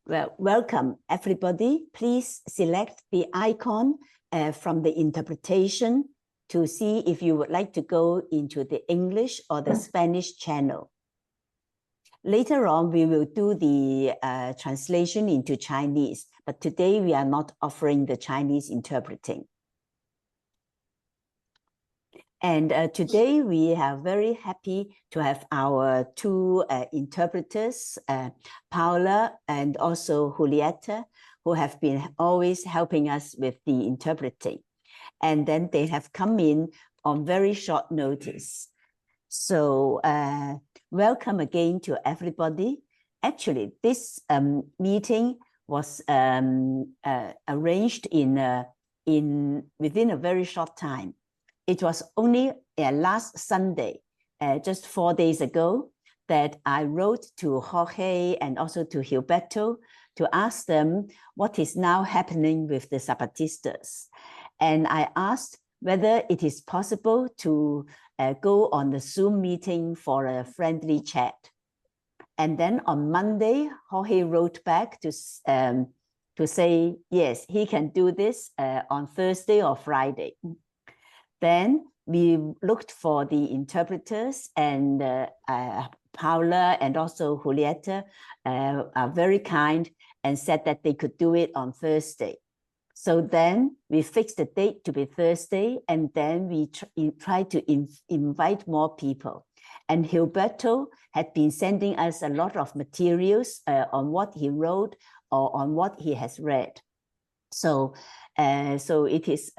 Well, welcome everybody. Please select the icon from the interpretation to see if you would like to go into the English or the Spanish channel. Later on, we will do the translation into Chinese, but today we are not offering the Chinese interpreting. And today we are very happy to have our two interpreters, Paula and also Julieta, who have been always helping us with the interpreting. And then they have come in on very short notice. So welcome again to everybody. Actually, this meeting was arranged within a very short time. It was only last Sunday, just 4 days ago, that I wrote to Jorge and also to Gilberto to ask them what is now happening with the Zapatistas. And I asked whether it is possible to go on the Zoom meeting for a friendly chat. And then on Monday, Jorge wrote back to say, yes, he can do this on Thursday or Friday. Then we looked for the interpreters, and Paula and also Julieta are very kind and said that they could do it on Thursday. So then we fixed the date to be Thursday, and then we tried to invite more people. And Gilberto had been sending us a lot of materials on what he wrote or on what he has read. So it is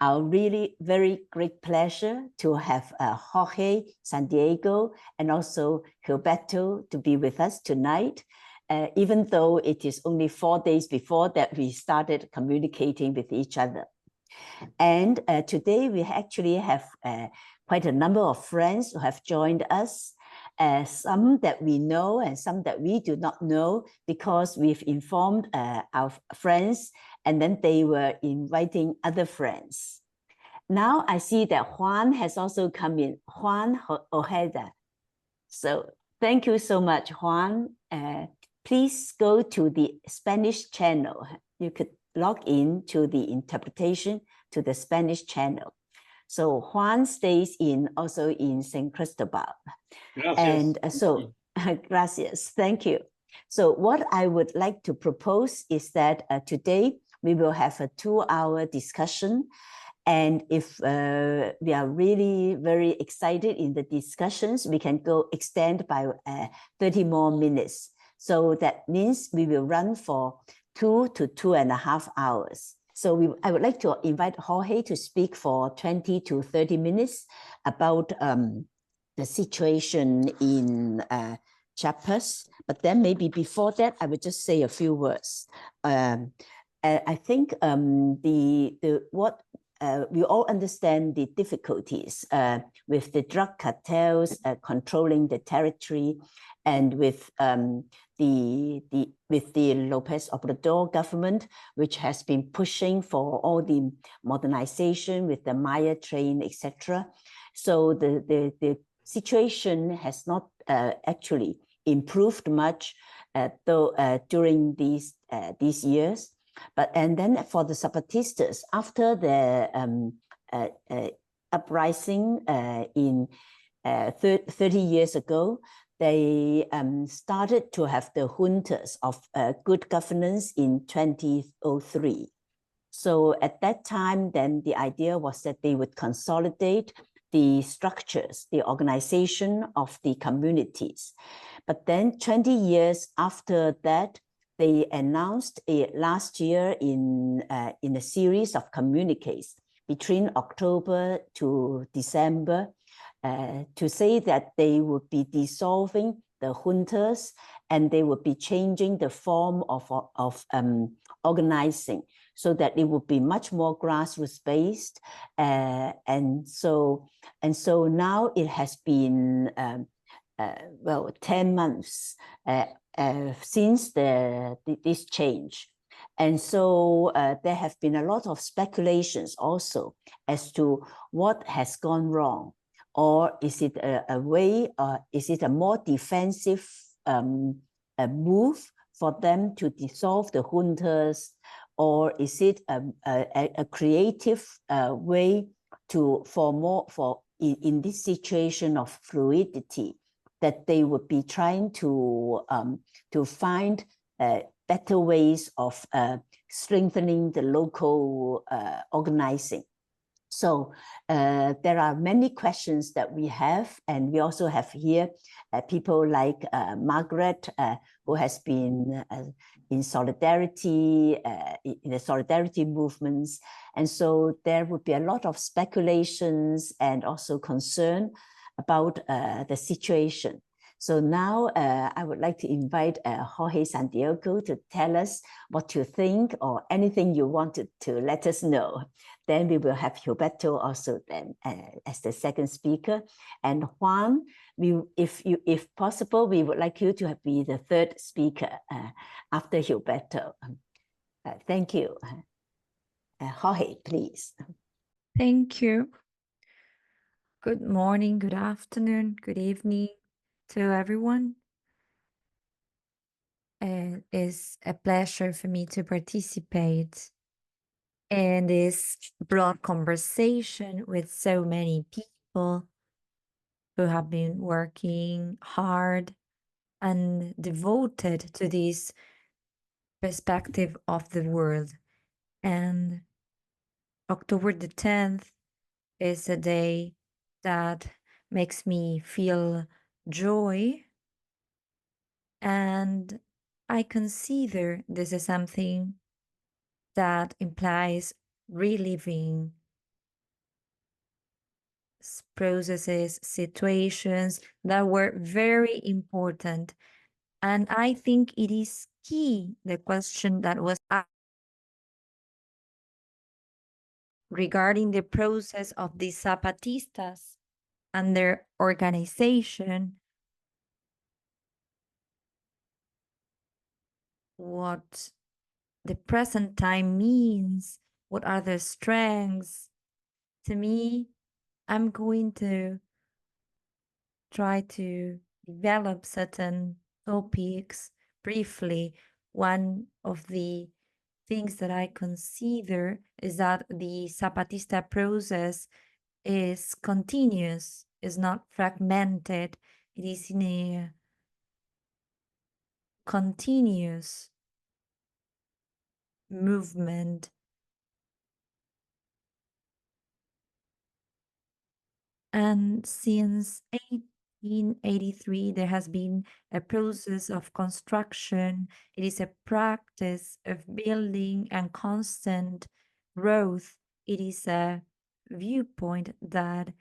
our really very great pleasure to have Jorge, Santiago, and also Gilberto to be with us tonight, even though it is only 4 days before that we started communicating with each other. And today we actually have quite a number of friends who have joined us, some that we know and some that we do not know, because we've informed our friends and then they were inviting other friends. Now I see that Juan has also come in, Juan Ojeda. So thank you so much, Juan. Please go to the Spanish channel. You could log in to the interpretation to the Spanish channel. So Juan stays also in San Cristobal. Gracias. And so, gracias, thank you. So what I would like to propose is that today we will have a 2-hour discussion. And if we are really very excited in the discussions, we can go extend by 30 more minutes. So that means we will run for 2 to 2.5 hours. So I would like to invite Jorge to speak for 20 to 30 minutes about the situation in Chiapas. But then maybe before that, I would just say a few words. I think we all understand the difficulties with the drug cartels controlling the territory, and with the Lopez Obrador government, which has been pushing for all the modernization with the Maya train, etc. So the situation has not actually improved much during these years. And then for the Zapatistas, after the uprising in 30 years ago, they started to have the juntas of good governance in 2003. So at that time, then the idea was that they would consolidate the structures, the organization of the communities. But then 20 years after that, they announced last year in a series of communiques between October to December to say that they would be dissolving the juntas and they would be changing the form of organizing so that it would be much more grassroots based. And so now it has been, 10 months since this change. And so there have been a lot of speculations also as to what has gone wrong. Or is it a way, is it a more defensive move for them to dissolve the juntas, or is it a creative way in this situation of fluidity, that they would be trying to find better ways of strengthening the local organizing? So there are many questions that we have, and we also have here people like Margaret, who has been in solidarity, in the solidarity movements. And so there would be a lot of speculations and also concern about the situation. So now I would like to invite Jorge Santiago to tell us what you think, or anything you wanted to let us know. Then we will have Gilberto also then as the second speaker. And Juan, if possible, we would like you to be the third speaker after Gilberto. Thank you. Jorge, please. Thank you. Good morning, good afternoon, good evening to everyone. It is a pleasure for me to participate in this broad conversation with so many people who have been working hard and devoted to this perspective of the world. And October the 10th is a day that makes me feel joy, and I consider this is something that implies reliving processes, situations that were very important. And I think it is key, the question that was asked regarding the process of the Zapatistas and their organization, what the present time means, what are the strengths. To me, I'm going to try to develop certain topics briefly. One of the things that I consider is that the Zapatista process is continuous, is not fragmented. It is in a continuous movement. And since 1883, there has been a process of construction. It is a practice of building and constant growth. It is a viewpoint that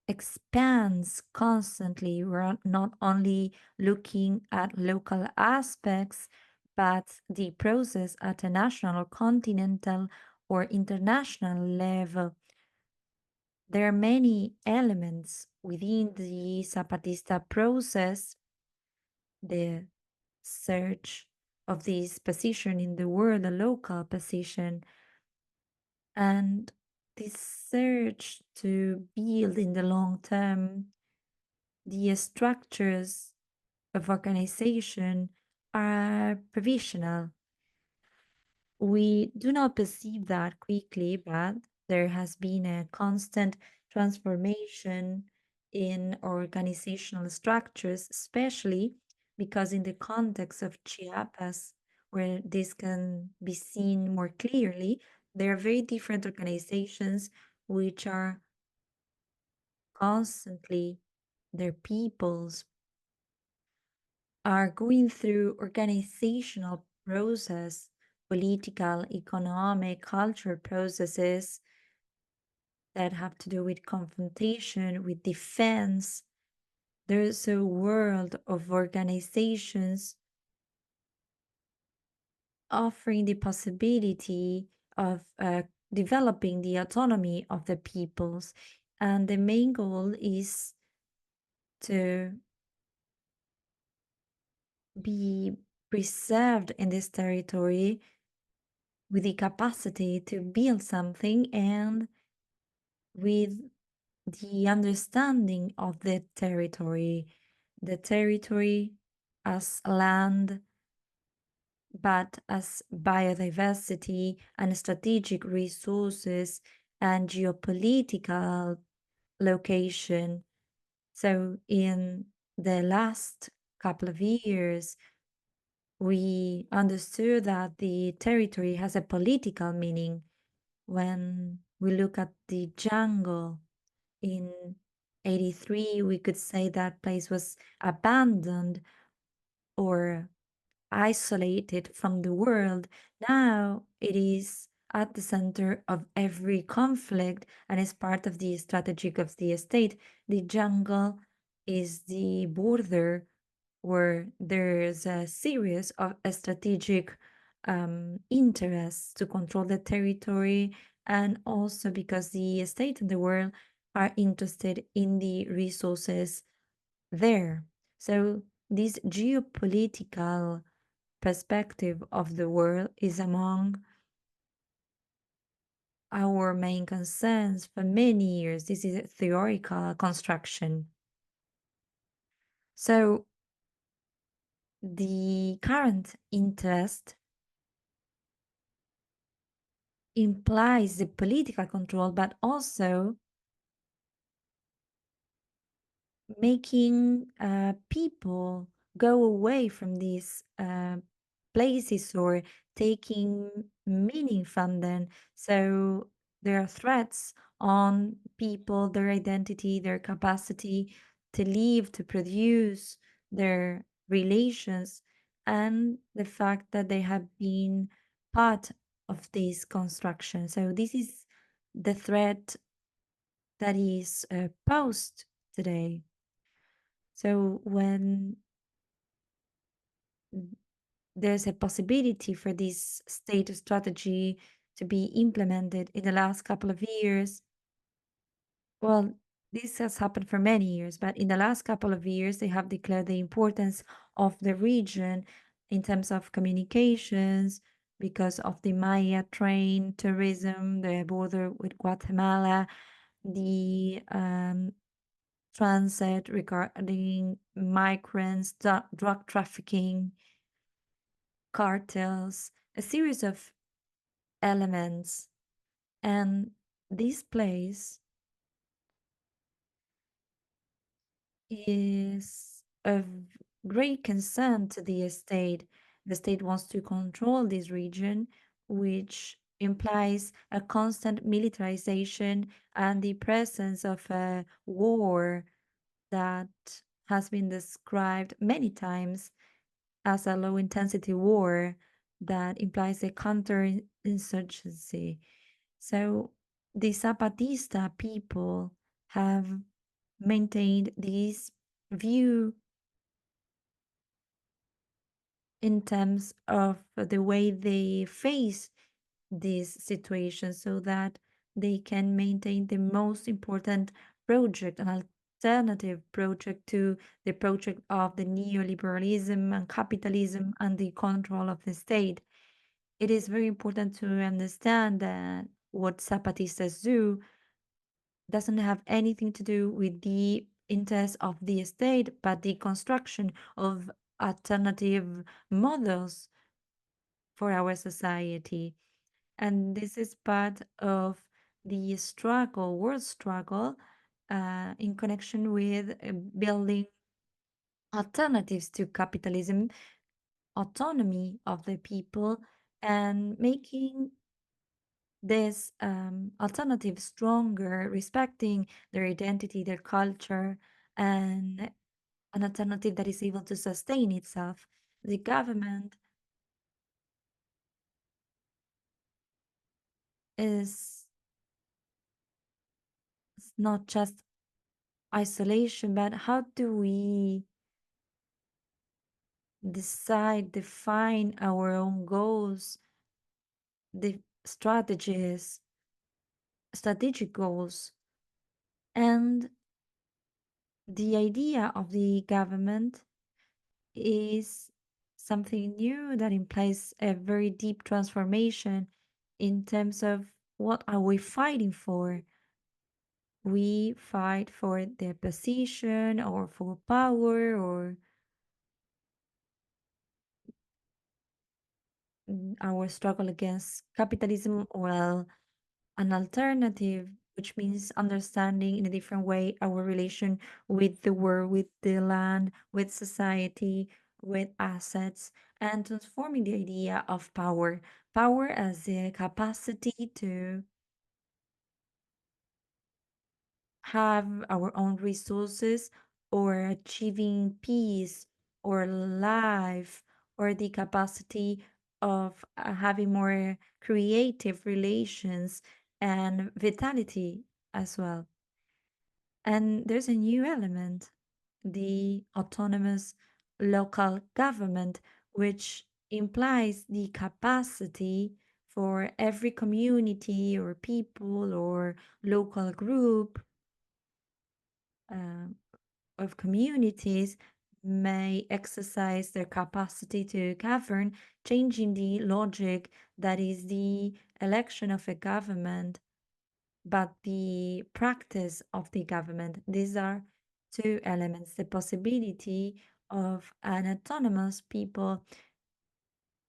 expands constantly. We're not only looking at local aspects, but the process at a national, continental, or international level. There are many elements within the Zapatista process, the search of this position in the world, a local position, and this search to build in the long term the structures of organization are provisional. We do not perceive that quickly, but there has been a constant transformation in organizational structures, especially because in the context of Chiapas, where this can be seen more clearly, there are very different organizations which are constantly, their peoples are going through organizational process, political, economic, cultural processes that have to do with confrontation, with defense. There's a world of organizations offering the possibility of developing the autonomy of the peoples. And the main goal is to be preserved in this territory with the capacity to build something and with the understanding of the territory. the territory as land, but as biodiversity and strategic resources and geopolitical location. So, in the last couple of years, we understood that the territory has a political meaning. When we look at the jungle in 83, we could say that place was abandoned or isolated from the world. Now it is at the center of every conflict and is part of the strategy of the state. The jungle is the border where there's a series of strategic interests to control the territory, and also because the state and the world are interested in the resources there. So this geopolitical perspective of the world is among our main concerns for many years. This is a theoretical construction. So the current interest implies the political control, but also making people go away from these places or taking meaning from them. So there are threats on people, their identity, their capacity to live, to produce, their relations, and the fact that they have been part of this construction. So this is the threat that is posed today. So when there's a possibility for this state strategy to be implemented in the last couple of years, well, this has happened for many years, but in the last couple of years, they have declared the importance of the region in terms of communications because of the Maya train tourism, the border with Guatemala, the transit regarding migrants, drug trafficking, cartels, a series of elements. And this place is of great concern to the state. The state wants to control this region, which implies a constant militarization and the presence of a war that has been described many times as a low intensity war that implies a counterinsurgency. So the Zapatista people have maintained this view in terms of the way they face this situation so that they can maintain the most important project, an alternative project to the project of the neoliberalism and capitalism and the control of the state. It is very important to understand that what Zapatistas do doesn't have anything to do with the interest of the state, but the construction of alternative models for our society. And this is part of the struggle, world struggle, in connection with building alternatives to capitalism, autonomy of the people, and making this alternative stronger, respecting their identity, their culture, and an alternative that is able to sustain itself. The government is not just isolation, but how do we decide, define our own goals, the strategies, strategic goals, and the idea of the government is something new that implies a very deep transformation in terms of what are we fighting for? we fight for their position or for power or our struggle against capitalism. Well, an alternative, which means understanding in a different way our relation with the world, with the land, with society, with assets, and transforming the idea of power. Power as the capacity to have our own resources or achieving peace or life or the capacity of having more creative relations and vitality as well. And there's a new element, the autonomous local government, which implies the capacity for every community or people or local group uh, of communities may exercise their capacity to govern, changing the logic that is the election of a government, but the practice of the government. These are two elements. The possibility of an autonomous people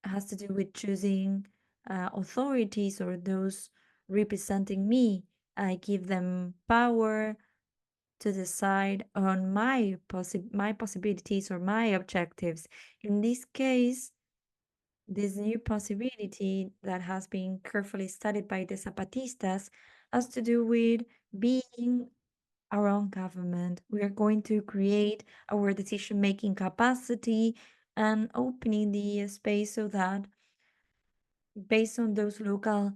has to do with choosing authorities or those representing me. I give them power to decide on my possibilities or my objectives. In this case, this new possibility that has been carefully studied by the Zapatistas has to do with being our own government. We are going to create our decision-making capacity and opening the space so that based on those local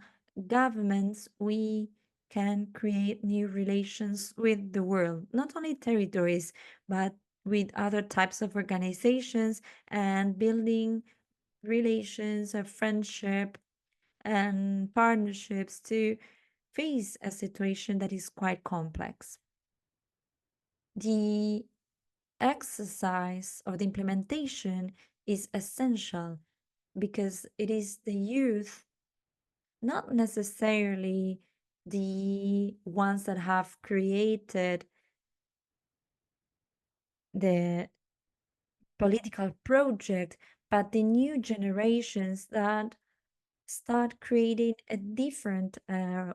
governments, we can create new relations with the world, not only territories, but with other types of organizations and building relations of friendship and partnerships to face a situation that is quite complex. The exercise of the implementation is essential because it is the youth, not necessarily the ones that have created the political project, but the new generations that start creating a different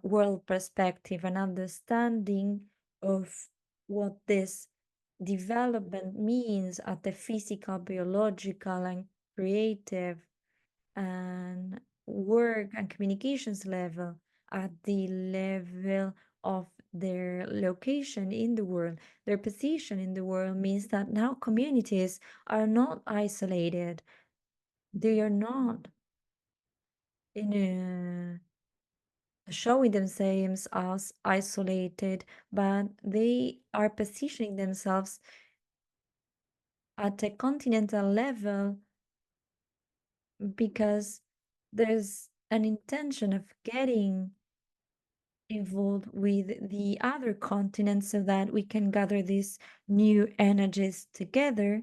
world perspective and understanding of what this development means at the physical, biological, and creative and work and communications level, at the level of their location in the world. Their position in the world means that now communities are not isolated. They are not in a showing themselves as isolated, but they are positioning themselves at a continental level because there's an intention of getting involved with the other continents so that we can gather these new energies together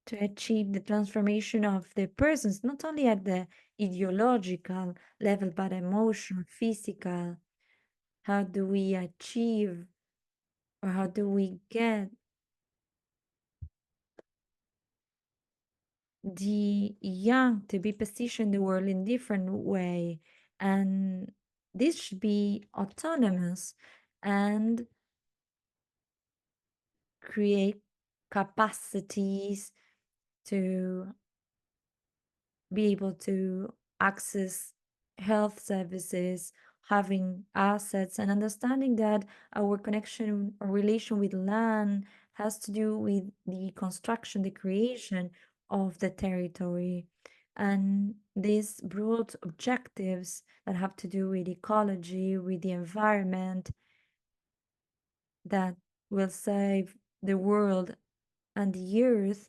to achieve the transformation of the persons, not only at the ideological level, but emotional, physical. How do we achieve or how do we get the young to be positioned in the world in different way? And this should be autonomous and create capacities to be able to access health services, having assets, and understanding that our connection or relation with land has to do with the construction, the creation of the territory. And these broad objectives that have to do with ecology, with the environment, that will save the world and the earth,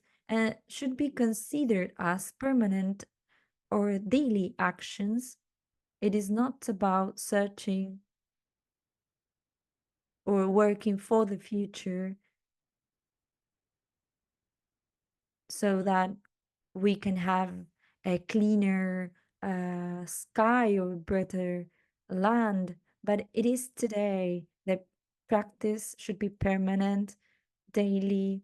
should be considered as permanent or daily actions. It is not about searching or working for the future so that we can have a cleaner sky or better land, but it is today. The practice should be permanent, daily,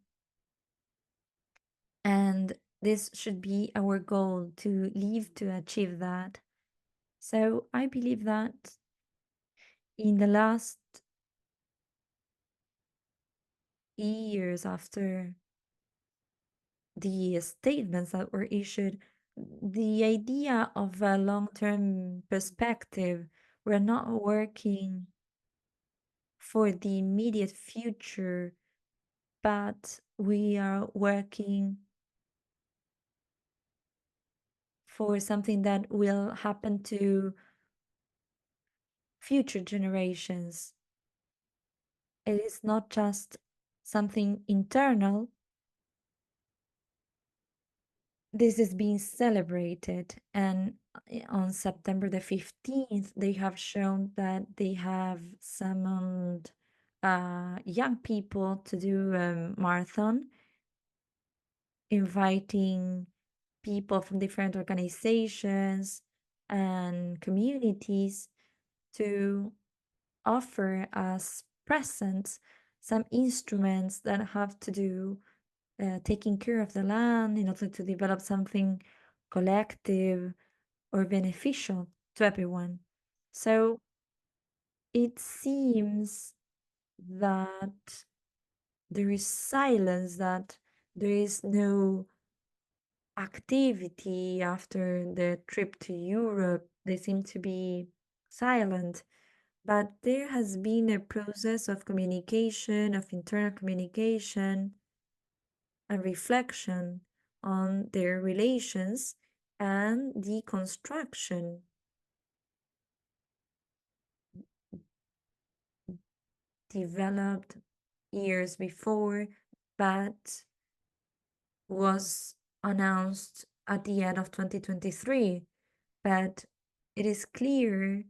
and this should be our goal to live to achieve that. So I believe that in the last years after the statements that were issued, the idea of a long-term perspective, we're not working for the immediate future, but we are working for something that will happen to future generations. It is not just something internal. This is being celebrated, and on September the 15th, they have shown that they have summoned young people to do a marathon, inviting people from different organizations and communities to offer as presents some instruments that have to do taking care of the land in order to develop something collective or beneficial to everyone. So it seems that there is silence, that there is no activity after the trip to Europe. They seem to be silent. But there has been a process of communication, of internal communication and reflection on their relations and deconstruction developed years before, but was announced at the end of 2023. But it is clear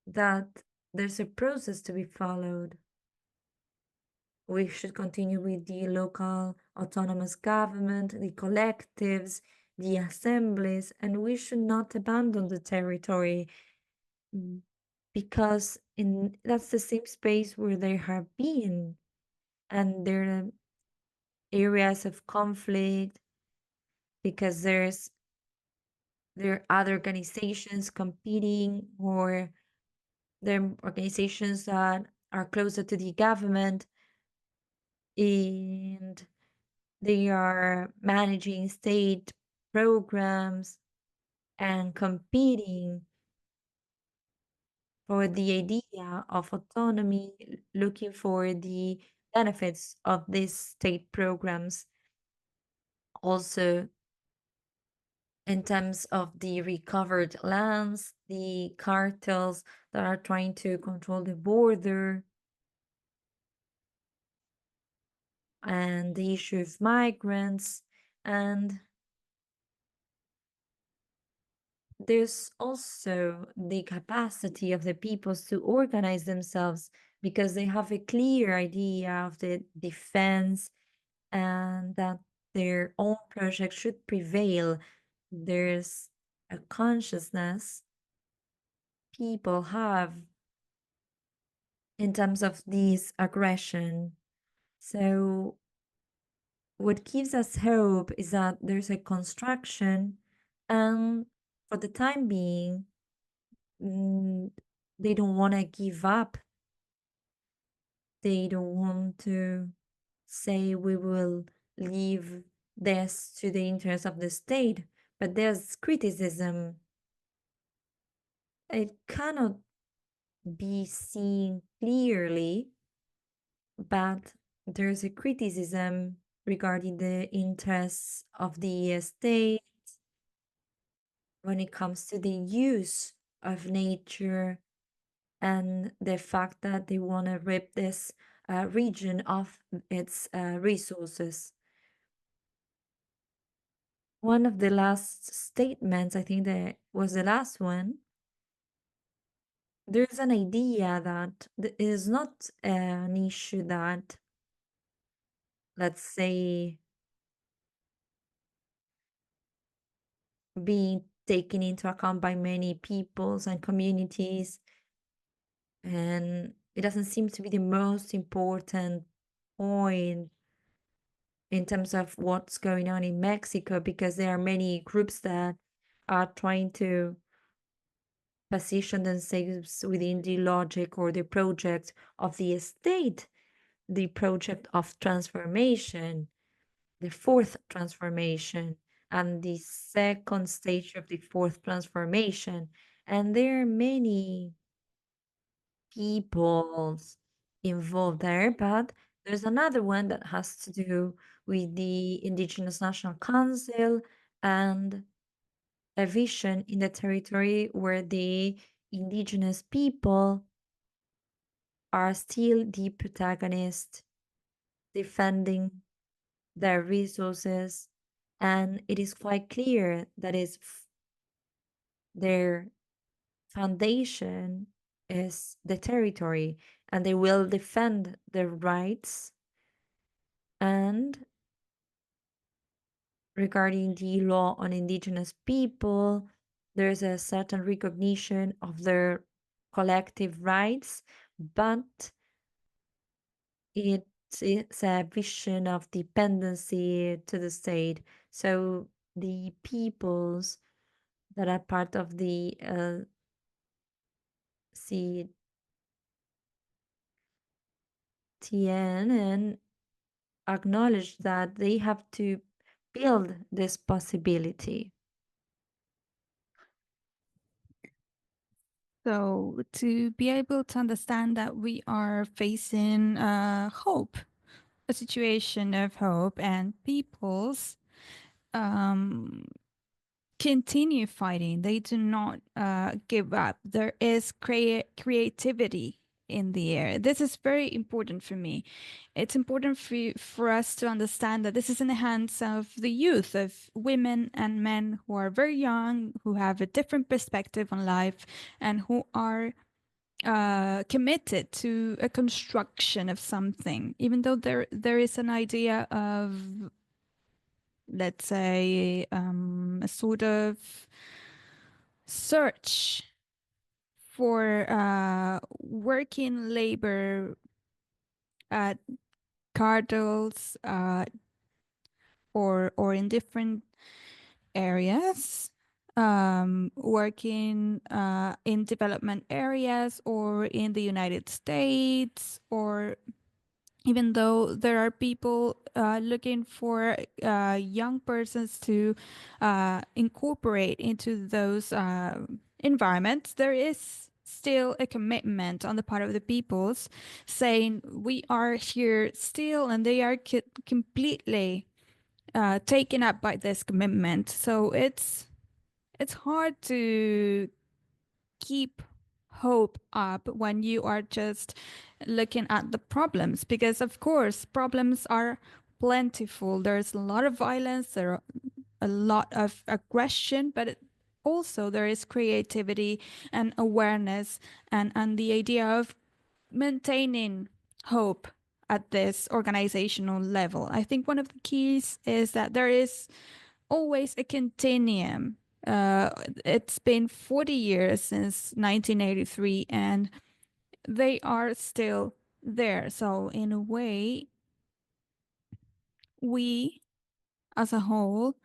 that there's a process to be followed. We should continue with the local autonomous government, the collectives, the assemblies, and we should not abandon the territory because that's the same space where there have been, and there are areas of conflict because there are other organizations competing, or there are organizations that are closer to the government and they are managing state programs and competing for the idea of autonomy, looking for the benefits of these state programs. Also, in terms of the recovered lands, the cartels that are trying to control the border, and the issue of migrants, and there's also the capacity of the peoples to organize themselves because they have a clear idea of the defense and that their own project should prevail. There's a consciousness people have in terms of this aggression. So, what gives us hope is that there's a construction, and for the time being, mm, they don't want to give up. They don't want to say we will leave this to the interest of the state, but there's criticism. It cannot be seen clearly, but there's a criticism regarding the interests of the state when it comes to the use of nature and the fact that they want to rip this region of its resources. One of the last statements, I think that was the last one, there's an idea that it is not an issue that, let's say, being taken into account by many peoples and communities. and it doesn't seem to be the most important point in terms of what's going on in Mexico, because there are many groups that are trying to position themselves within the logic or the project of the state, the project of transformation, the fourth transformation, and the second stage of the fourth transformation. And there are many peoples involved there, but there's another one that has to do with the Indigenous National Council and a vision in the territory where the indigenous people are still the protagonist, defending their resources, and it is quite clear that their foundation is the territory, and they will defend their rights. And regarding the law on indigenous people, there's a certain recognition of their collective rights, but it's a vision of dependency to the state. So the peoples that are part of the CTN and acknowledge that they have to build this possibility. So to be able to understand that we are facing hope, a situation of hope, and peoples continue fighting. They do not give up. There is creativity in the air. This is very important for me. It's important for us to understand that this is in the hands of the youth, of women and men who are very young, who have a different perspective on life, and who are committed to a construction of something, even though there is an idea of, let's say, a sort of search for working labor at cartels or in different areas, working in development areas or in the United States, or even though there are people looking for young persons to incorporate into those environments, there is still a commitment on the part of the peoples saying we are here still, and they are completely taken up by this commitment. So it's hard to keep hope up when you are just looking at the problems, because of course problems are plentiful. There's a lot of violence, there are a lot of aggression, but also there is creativity and awareness, and the idea of maintaining hope at this organizational level. I think one of the keys is that there is always a continuum. It's been 40 years since 1983, and they are still there. So in a way, we as a whole,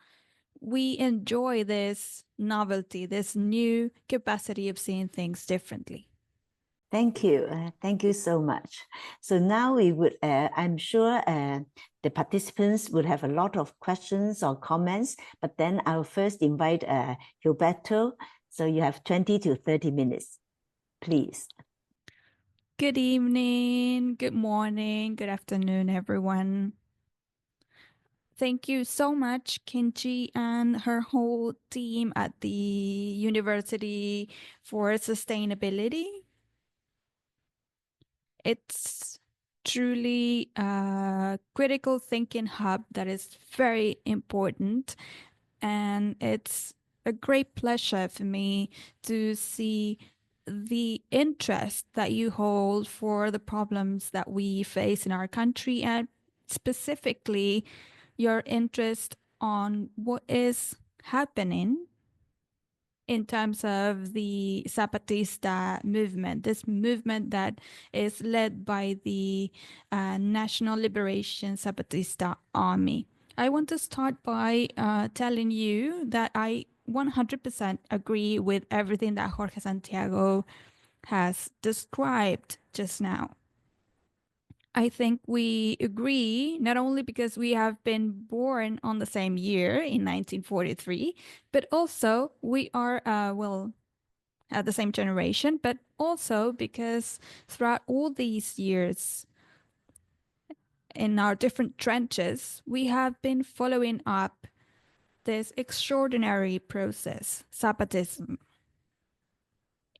we enjoy this novelty, this new capacity of seeing things differently. Thank you. Thank you so much. So now we would, I'm sure the participants would have a lot of questions or comments, but then I'll first invite Gilberto. So you have 20 to 30 minutes, please. Good evening, good morning, good afternoon, everyone. Thank you so much, Kinchi and her whole team at the University for Sustainability. It's truly a critical thinking hub that is very important. And it's a great pleasure for me to see the interest that you hold for the problems that we face in our country, and specifically your interest on what is happening in terms of the Zapatista movement, this movement that is led by the National Liberation Zapatista Army. I want to start by telling you that I 100% agree with everything that Jorge Santiago has described just now. I think we agree, not only because we have been born on the same year in 1943, but also we are, well, at the same generation, but also because throughout all these years in our different trenches, we have been following up this extraordinary process, Zapatism,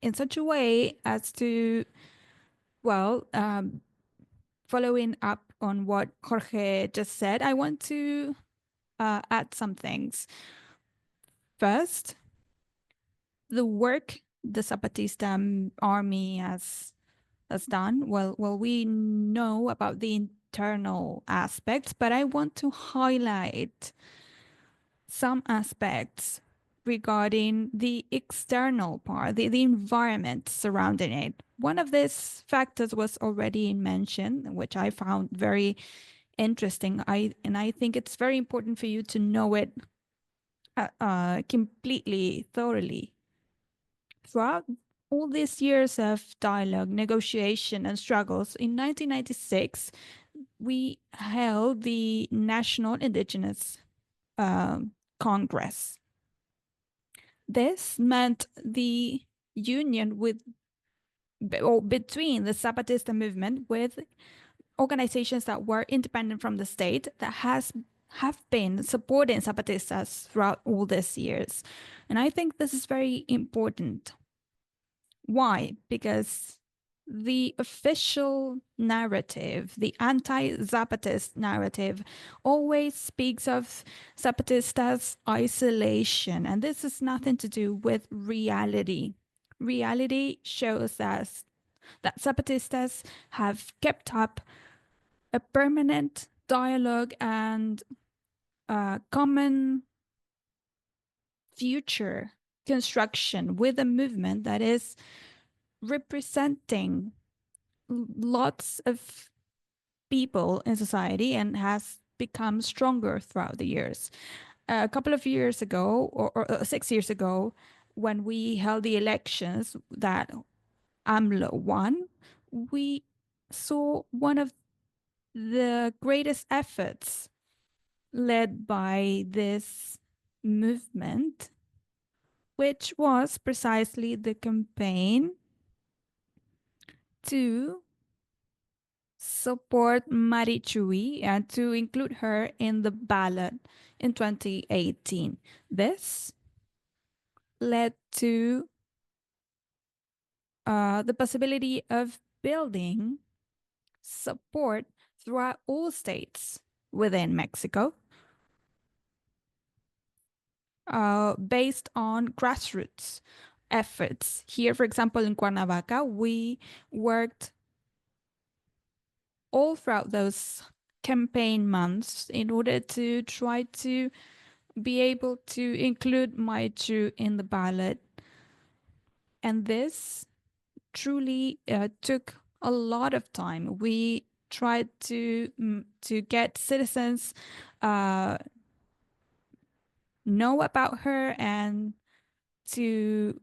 in such a way as to, well, following up on what Jorge just said, I want to add some things. First, the work the Zapatista army has done. Well, we know about the internal aspects, but I want to highlight some aspects regarding the external part, the environment surrounding it. One of these factors was already mentioned, which I found very interesting. I think it's very important for you to know it completely, thoroughly. Throughout all these years of dialogue, negotiation, and struggles, in 1996, we held the National Indigenous Congress. This meant the union between the Zapatista movement with organizations that were independent from the state that have been supporting Zapatistas throughout all these years. And I think this is very important. Why? Because the official narrative, the anti-Zapatist narrative, always speaks of Zapatistas' isolation, and this has nothing to do with reality. Reality shows us that Zapatistas have kept up a permanent dialogue and common future construction with a movement that is representing lots of people in society and has become stronger throughout the years. A couple of years ago, or 6 years ago, when we held the elections that AMLO won, we saw one of the greatest efforts led by this movement, which was precisely the campaign to support Marichui and to include her in the ballot in 2018. This led to the possibility of building support throughout all states within Mexico, based on grassroots efforts. Here, for example, in Cuernavaca, we worked all throughout those campaign months in order to try to be able to include Maichu in the ballot. And this truly took a lot of time. We tried to get citizens know about her and to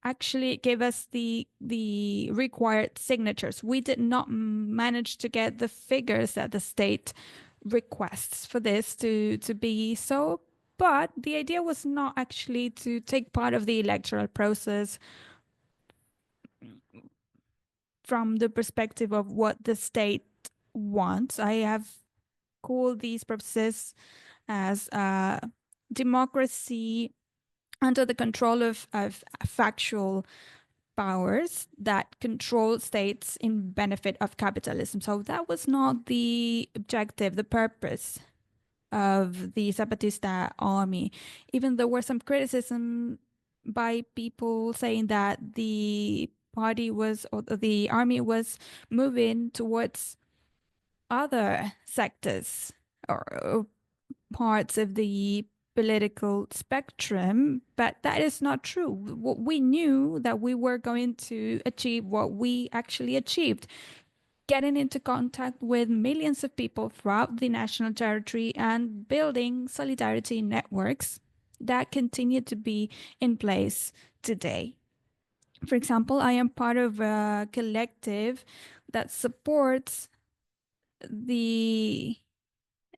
actually give us the required signatures. We did not manage to get the figures that the state requests for this to be so, but the idea was not actually to take part of the electoral process from the perspective of what the state wants. I have called these processes as democracy under the control of factual powers that control states in benefit of capitalism. So that was not the objective, the purpose of the Zapatista army. Even there were some criticism by people saying that the party was, or the army was moving towards other sectors or parts of the political spectrum, but that is not true. We knew that we were going to achieve what we actually achieved, getting into contact with millions of people throughout the national territory and building solidarity networks that continue to be in place today. For example, I am part of a collective that supports the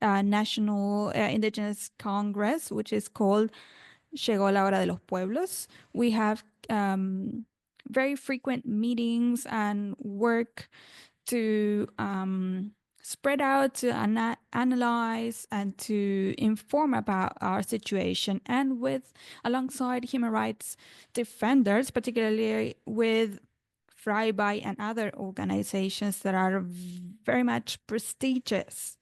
National Indigenous Congress, which is called Llegó la hora de los pueblos. We have very frequent meetings and work to spread out, to analyze, and to inform about our situation, and alongside human rights defenders, particularly with Freibai and other organizations that are very much prestigious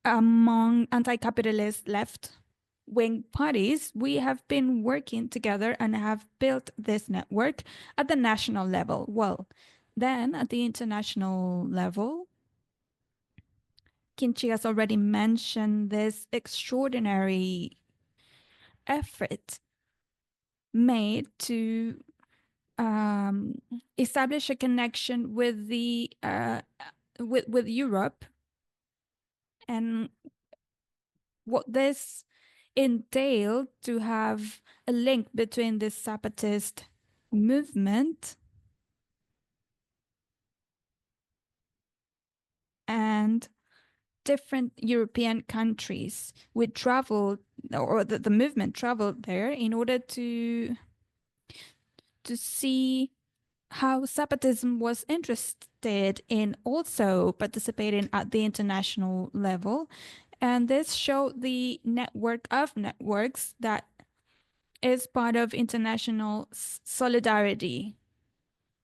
among anti-capitalist left-wing parties. We have been working together and have built this network at the national level. Well, then at the international level, Kinchi has already mentioned this extraordinary effort made to establish a connection with with Europe, and what this entailed to have a link between the Zapatist movement and different European countries. We traveled, or the movement traveled there in order to see how Zapatism was interested in also participating at the international level. And this showed the network of networks that is part of international solidarity,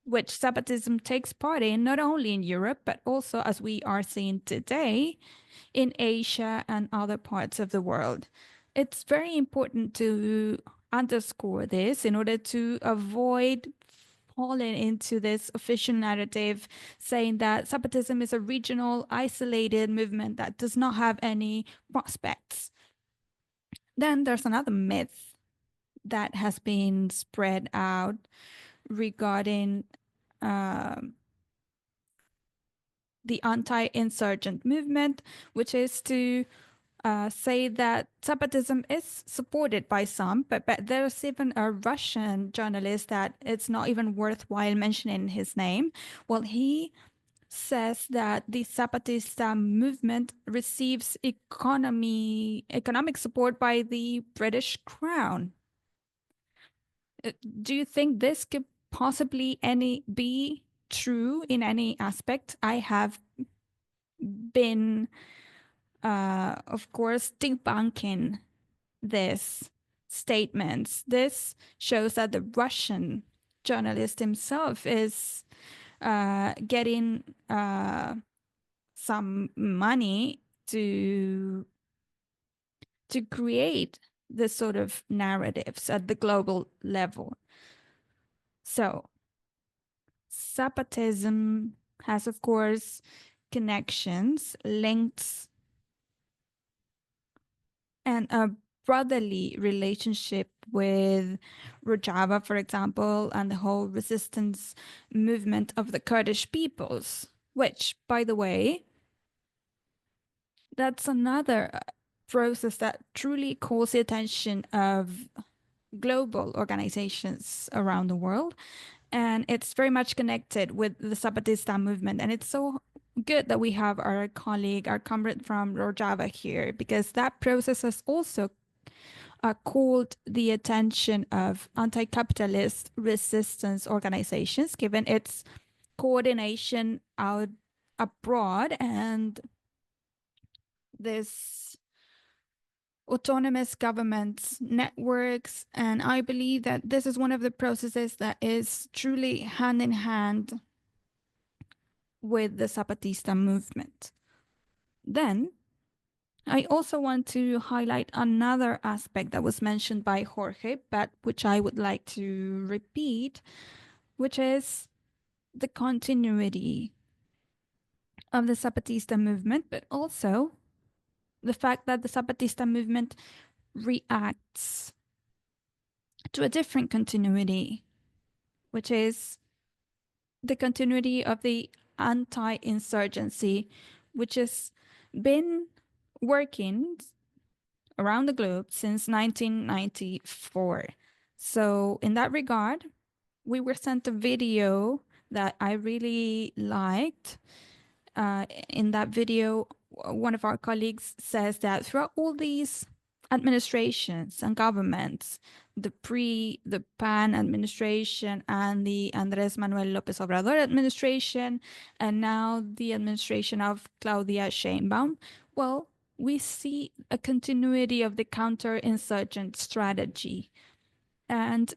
which Zapatism takes part in, not only in Europe, but also, as we are seeing today, in Asia and other parts of the world. It's very important to underscore this in order to avoid falling into this official narrative saying that Zapatism is a regional, isolated movement that does not have any prospects. Then there's another myth that has been spread out regarding the anti-insurgent movement, which is to say that Zapatism is supported by some, but there's even a Russian journalist that it's not even worthwhile mentioning his name. Well, he says that the Zapatista movement receives economic support by the British Crown. Do you think this could possibly be true in any aspect? I have been of course debunking this statements. This shows that the Russian journalist himself is getting some money to create this sort of narratives at the global level. So Zapatism has, of course, connections, links, and a brotherly relationship with Rojava, for example, and the whole resistance movement of the Kurdish peoples, which, by the way, that's another process that truly calls the attention of global organizations around the world. And it's very much connected with the Zapatista movement. And it's so good that we have our colleague, our comrade from Rojava here, because that process has also called the attention of anti-capitalist resistance organizations, given its coordination out abroad and this autonomous government networks. And I believe that this is one of the processes that is truly hand in hand with the Zapatista movement. Then I also want to highlight another aspect that was mentioned by Jorge, but which I would like to repeat, which is the continuity of the Zapatista movement, but also the fact that the Zapatista movement reacts to a different continuity, which is the continuity of the anti-insurgency, which has been working around the globe since 1994. So in that regard, we were sent a video that I really liked. In that video, one of our colleagues says that throughout all these administrations and governments, the PAN administration and the Andrés Manuel Lopez Obrador administration, and now the administration of Claudia Sheinbaum, well, we see a continuity of the counterinsurgent strategy. And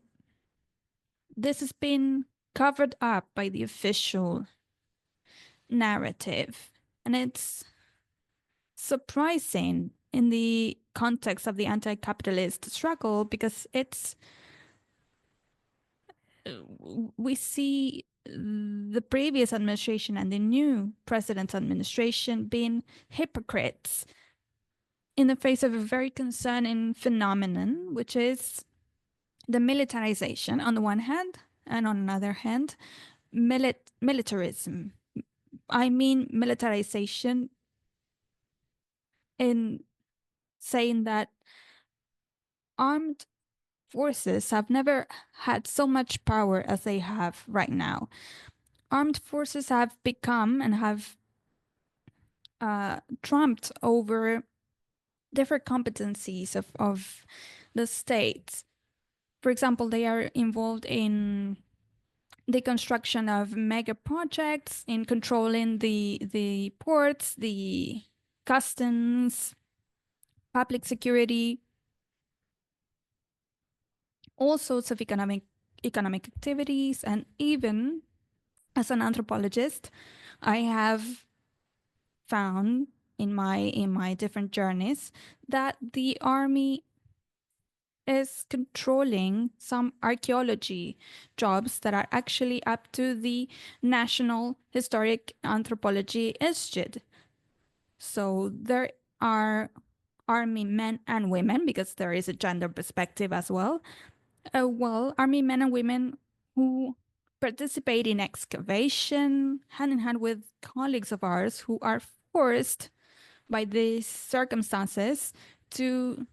this has been covered up by the official narrative. And it's surprising in the context of the anti-capitalist struggle, because we see the previous administration and the new president's administration being hypocrites in the face of a very concerning phenomenon, which is the militarization on the one hand, and on another hand, militarism. I mean militarization in saying that armed forces have never had so much power as they have right now. Armed forces have become and have trumped over different competencies of the states. For example, they are involved in the construction of mega projects, in controlling the ports, the customs, public security, all sorts of economic activities. And even as an anthropologist, I have found in my different journeys that the army is controlling some archaeology jobs that are actually up to the National Historic Anthropology Institute. So there are army men and women, because there is a gender perspective as well. Army men and women who participate in excavation hand in hand with colleagues of ours who are forced by these circumstances to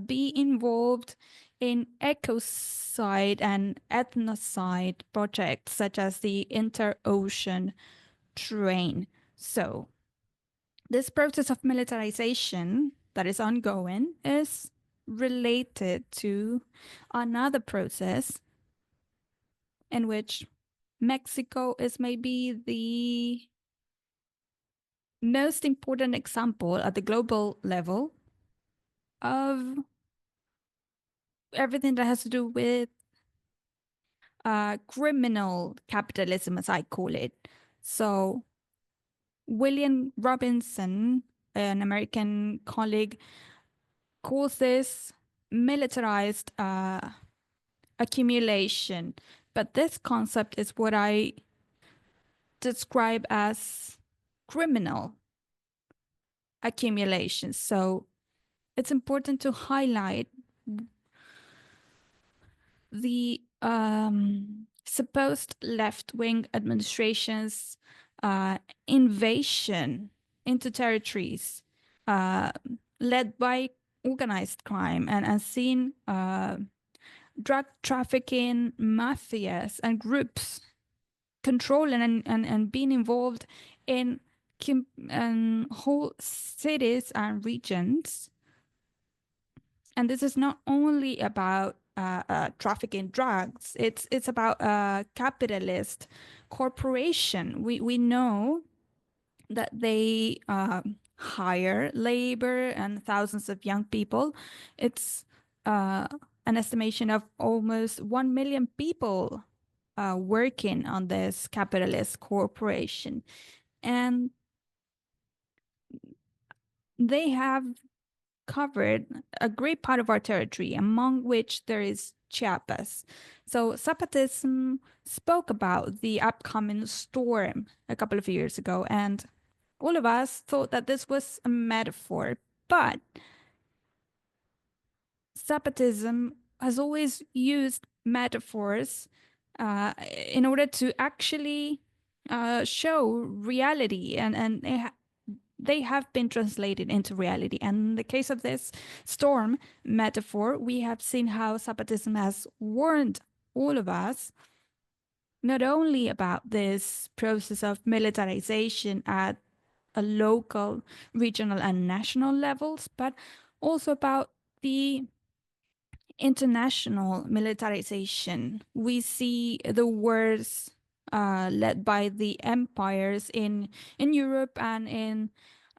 be involved in ecocide and ethnocide projects such as the Inter-Ocean Train. So this process of militarization that is ongoing is related to another process in which Mexico is maybe the most important example at the global level of everything that has to do with criminal capitalism, as I call it. So William Robinson, an American colleague, calls this militarized accumulation. But this concept is what I describe as criminal accumulation. So it's important to highlight the supposed left-wing administration's invasion into territories led by organized crime and seen drug trafficking mafias and groups controlling and being involved in whole cities and regions. And this is not only about trafficking drugs, it's about a capitalist corporation. We know that they hire labor and thousands of young people. It's an estimation of almost 1 million people working on this capitalist corporation. And they have covered a great part of our territory, among which there is Chiapas. So Zapatism spoke about the upcoming storm a couple of years ago, and all of us thought that this was a metaphor, but Zapatism has always used metaphors in order to actually show reality, and they have been translated into reality. And in the case of this storm metaphor, we have seen how Zapatism has warned all of us not only about this process of militarization at a local, regional, and national levels, but also about the international militarization. We see the wars led by the empires in Europe and in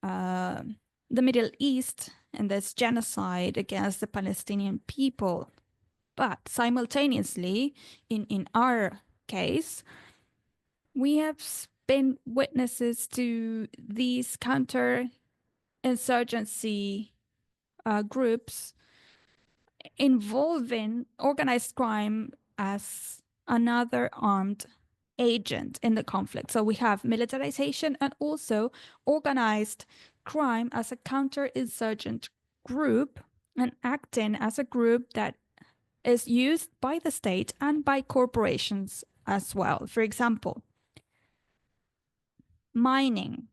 the Middle East, and this genocide against the Palestinian people. But simultaneously, in our case, we have been witnesses to these counter-insurgency groups involving organized crime as another armed agent in the conflict. So we have militarization and also organized crime as a counter-insurgent group and acting as a group that is used by the state and by corporations as well. For example, mining.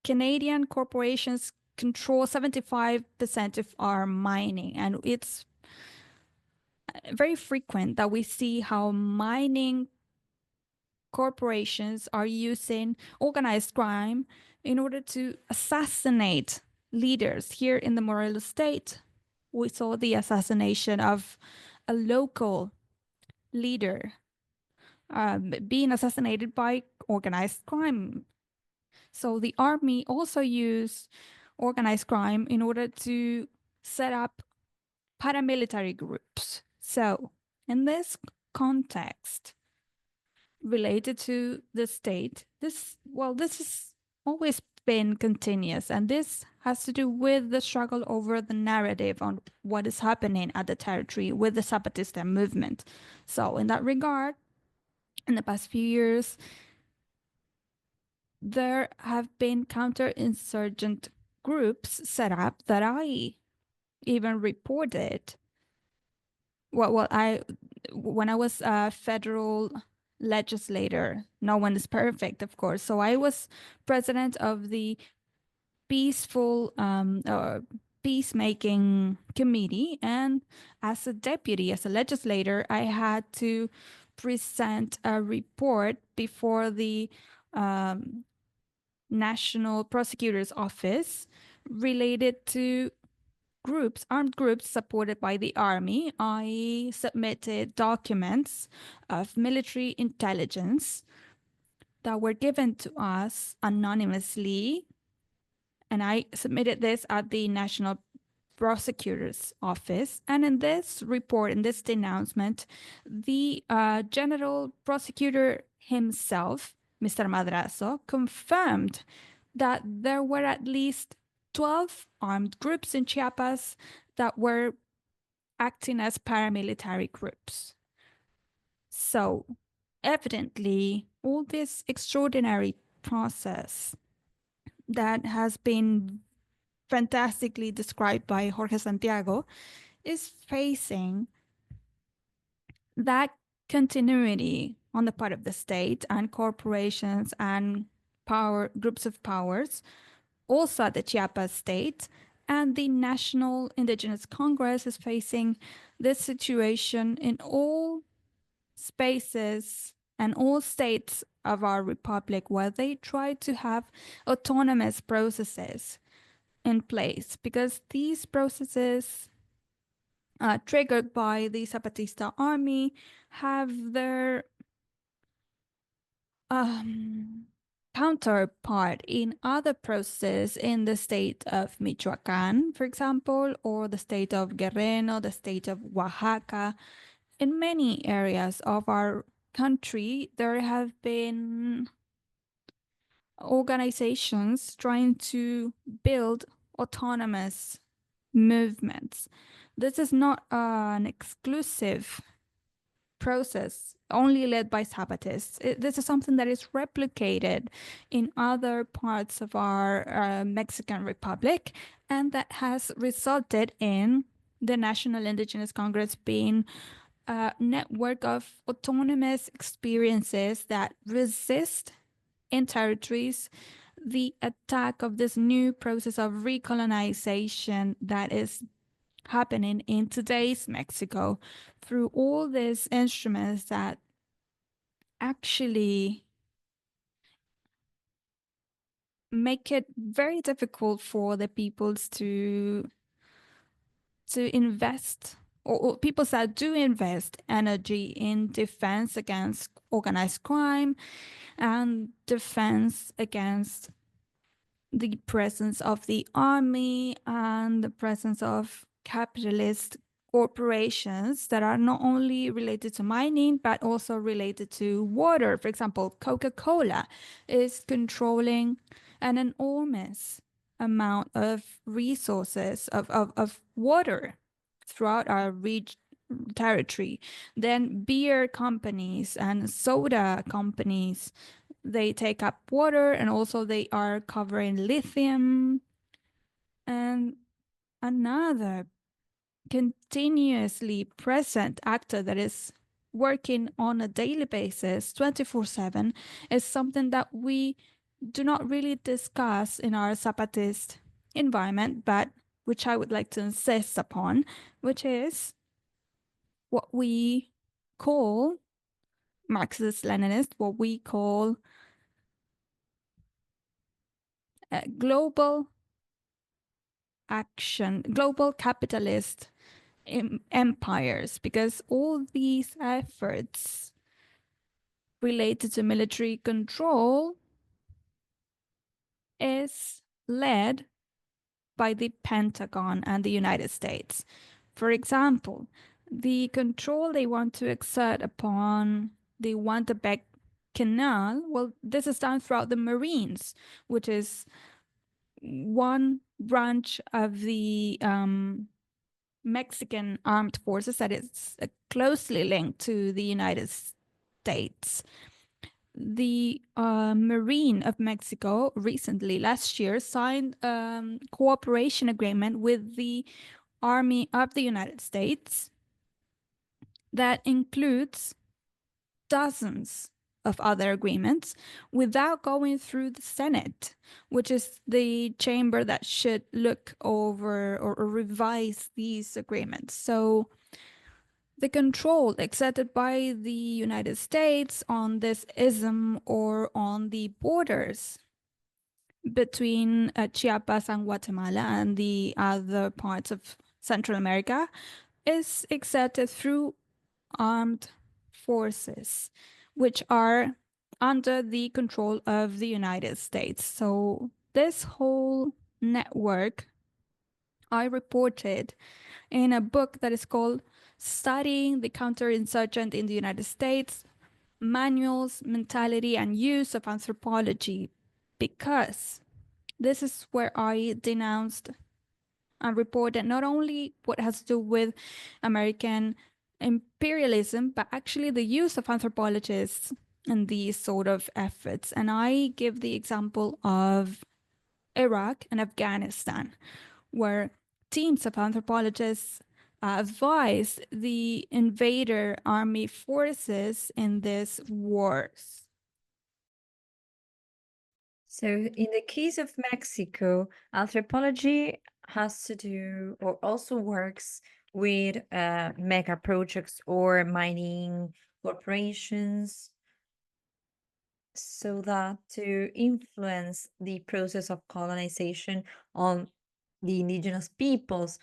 Canadian corporations control 75% of our mining, and it's very frequent that we see how mining corporations are using organized crime in order to assassinate leaders. Here in the Morelos state, we saw the assassination of a local leader being assassinated by organized crime. So the army also used organized crime in order to set up paramilitary groups. So in this context related to the state, this has always been continuous, and this has to do with the struggle over the narrative on what is happening at the territory with the Zapatista movement. So in that regard, in the past few years, there have been counterinsurgent groups set up that I even reported. When I was a federal legislator, no one is perfect, of course. So I was president of the peacemaking committee, and as a deputy, as a legislator, I had to present a report before the National Prosecutor's Office related to groups, armed groups supported by the army. I submitted documents of military intelligence that were given to us anonymously, and I submitted this at the National Prosecutor's Office. And in this report, in this denouncement, the General Prosecutor himself, Mr. Madrazo, confirmed that there were at least 12 armed groups in Chiapas that were acting as paramilitary groups. So evidently, all this extraordinary process that has been fantastically described by Jorge Santiago is facing that continuity on the part of the state and corporations and groups of powers, also at the Chiapas state, and the National Indigenous Congress is facing this situation in all spaces and all states of our republic, where they try to have autonomous processes in place, because these processes triggered by the Zapatista army have their counterpart in other processes in the state of Michoacán, for example, or the state of Guerrero, the state of Oaxaca. In many areas of our country, there have been organizations trying to build autonomous movements. This is not an exclusive process only led by Zapatists. This is something that is replicated in other parts of our Mexican Republic, and that has resulted in the National Indigenous Congress being a network of autonomous experiences that resist in territories the attack of this new process of recolonization that is happening in today's Mexico through all these instruments that actually make it very difficult for the peoples to invest, or people that do invest energy in defense against organized crime and defense against the presence of the army and the presence of capitalist corporations that are not only related to mining, but also related to water. For example, Coca-Cola is controlling an enormous amount of resources of water throughout our territory. Then beer companies and soda companies, they take up water, and also they are covering lithium. And another continuously present actor that is working on a daily basis 24/7 is something that we do not really discuss in our Zapatist environment, but which I would like to insist upon, which is what we call Marxist-Leninist, what we call global action, global capitalist empires, because all these efforts related to military control is led by the Pentagon and the United States. For example, the control they want to exert upon the Wantabek Canal, well, this is done throughout the Marines, which is one branch of the Mexican armed forces that is closely linked to the United States. The Marine of Mexico recently, last year, signed a cooperation agreement with the Army of the United States that includes dozens of other agreements without going through the Senate, which is the chamber that should look over or revise these agreements. So the control exerted by the United States on this ism or on the borders between Chiapas and Guatemala and the other parts of Central America is exerted through armed forces, which are under the control of the United States. So this whole network I reported in a book that is called Studying the Counterinsurgent in the United States, Manuals, Mentality, and Use of Anthropology, because this is where I denounced and reported not only what has to do with American imperialism, but actually the use of anthropologists in these sort of efforts. And I give the example of Iraq and Afghanistan, where teams of anthropologists advised the invader army forces in these wars. So in the case of Mexico, anthropology has to do or also works with mega projects or mining corporations, so that to influence the process of colonization on the indigenous peoples,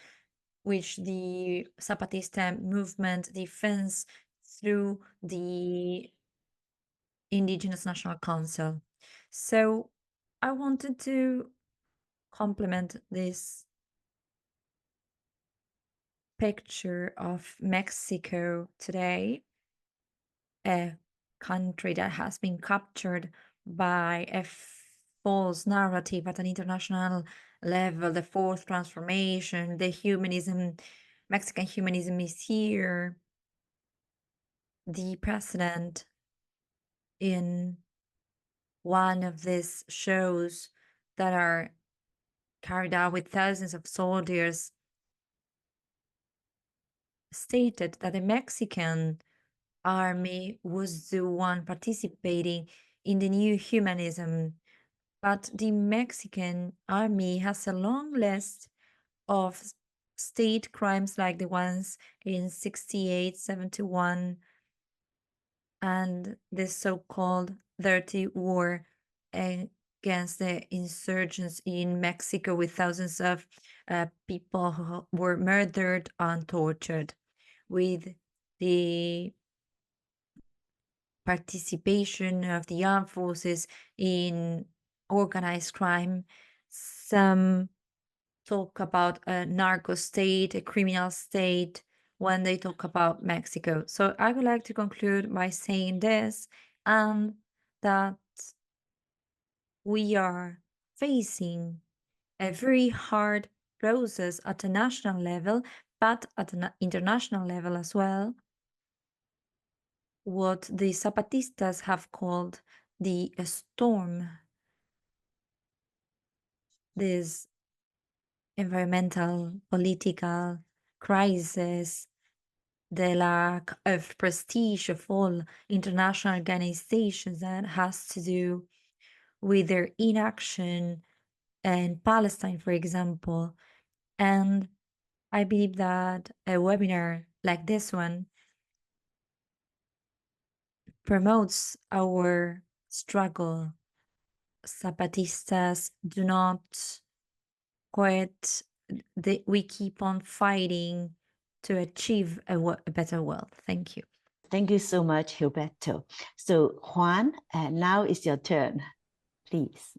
which the Zapatista movement defends through the Indigenous National Council. So I wanted to complement this picture of Mexico today, a country that has been captured by a false narrative at an international level, the fourth transformation, the humanism, Mexican humanism is here. the president in one of these shows that are carried out with thousands of soldiers stated that the Mexican army was the one participating in the new humanism, but the Mexican army has a long list of state crimes like the ones in 68, 71, and the so-called Dirty War against the insurgents in Mexico, with thousands of people who were murdered and tortured, with the participation of the armed forces in organized crime. Some talk about a narco state, a criminal state, when they talk about Mexico. So I would like to conclude by saying this, and that we are facing a very hard process at a national level, but at an international level as well, what the Zapatistas have called the storm, this environmental, political crisis, the lack of prestige of all international organizations that has to do with their inaction in Palestine, for example. And I believe that a webinar like this one promotes our struggle. Zapatistas do not quit. We keep on fighting to achieve a better world. Thank you. Thank you so much, Gilberto. So Juan, now is your turn, please.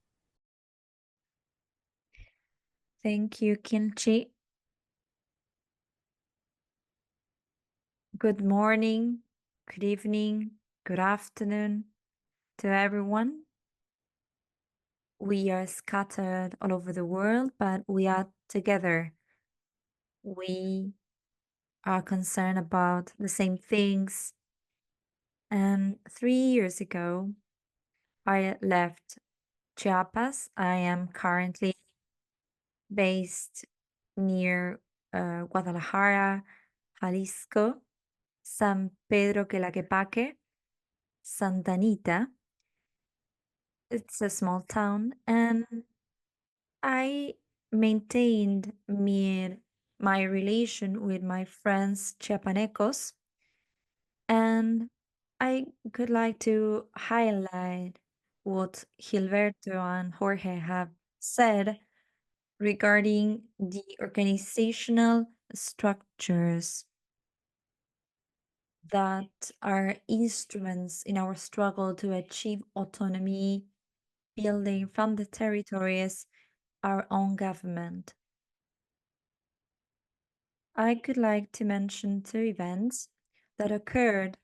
Thank you, Kimchi. Good morning, good evening, good afternoon to everyone. We are scattered all over the world, but we are together. We are concerned about the same things. And 3 years ago, I left Chiapas. I am currently based near Guadalajara, Jalisco, San Pedro Quelaquepaque, Santa Anita. It's a small town, and I maintained my relation with my friends Chiapanecos, and I could like to highlight what Gilberto and Jorge have said regarding the organizational structures that are instruments in our struggle to achieve autonomy, building from the territories our own government. I could like to mention 2 events that occurred.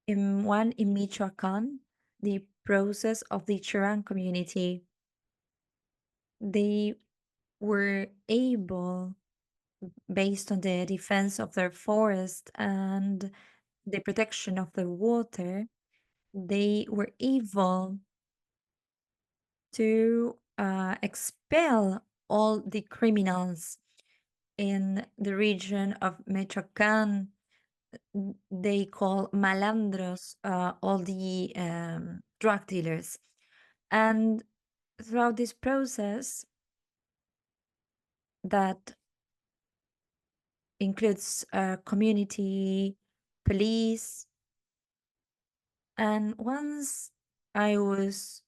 One in Michoacan, the process of the Cherán community. They were able, based on the defense of their forest and the protection of the water, they were able to expel all the criminals in the region of Michoacán. They call malandros all the drug dealers. And throughout this process, that includes community, police, and once I was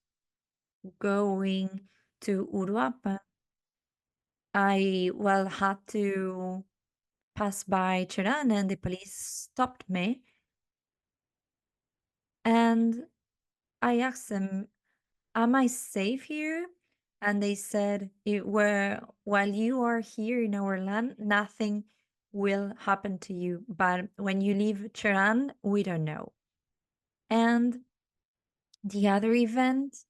going to Uruapan, I had to pass by Cherán, and the police stopped me. And I asked them, am I safe here? And they said, while you are here in our land, nothing will happen to you. But when you leave Cherán, we don't know. And the other event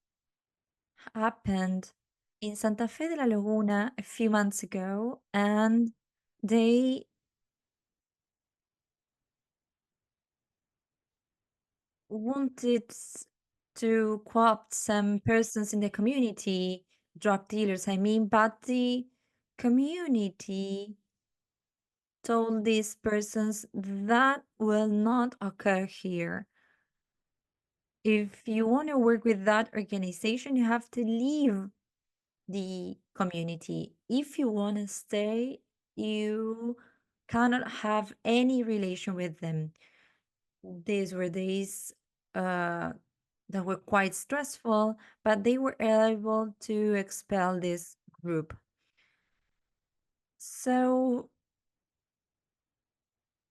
happened in Santa Fe de la Laguna a few months ago, and they wanted to co-opt some persons in the community, drug dealers, I mean, but the community told these persons that will not occur here. If you want to work with that organization, you have to leave the community. If you want to stay, you cannot have any relation with them. These were days that were quite stressful, but they were able to expel this group. So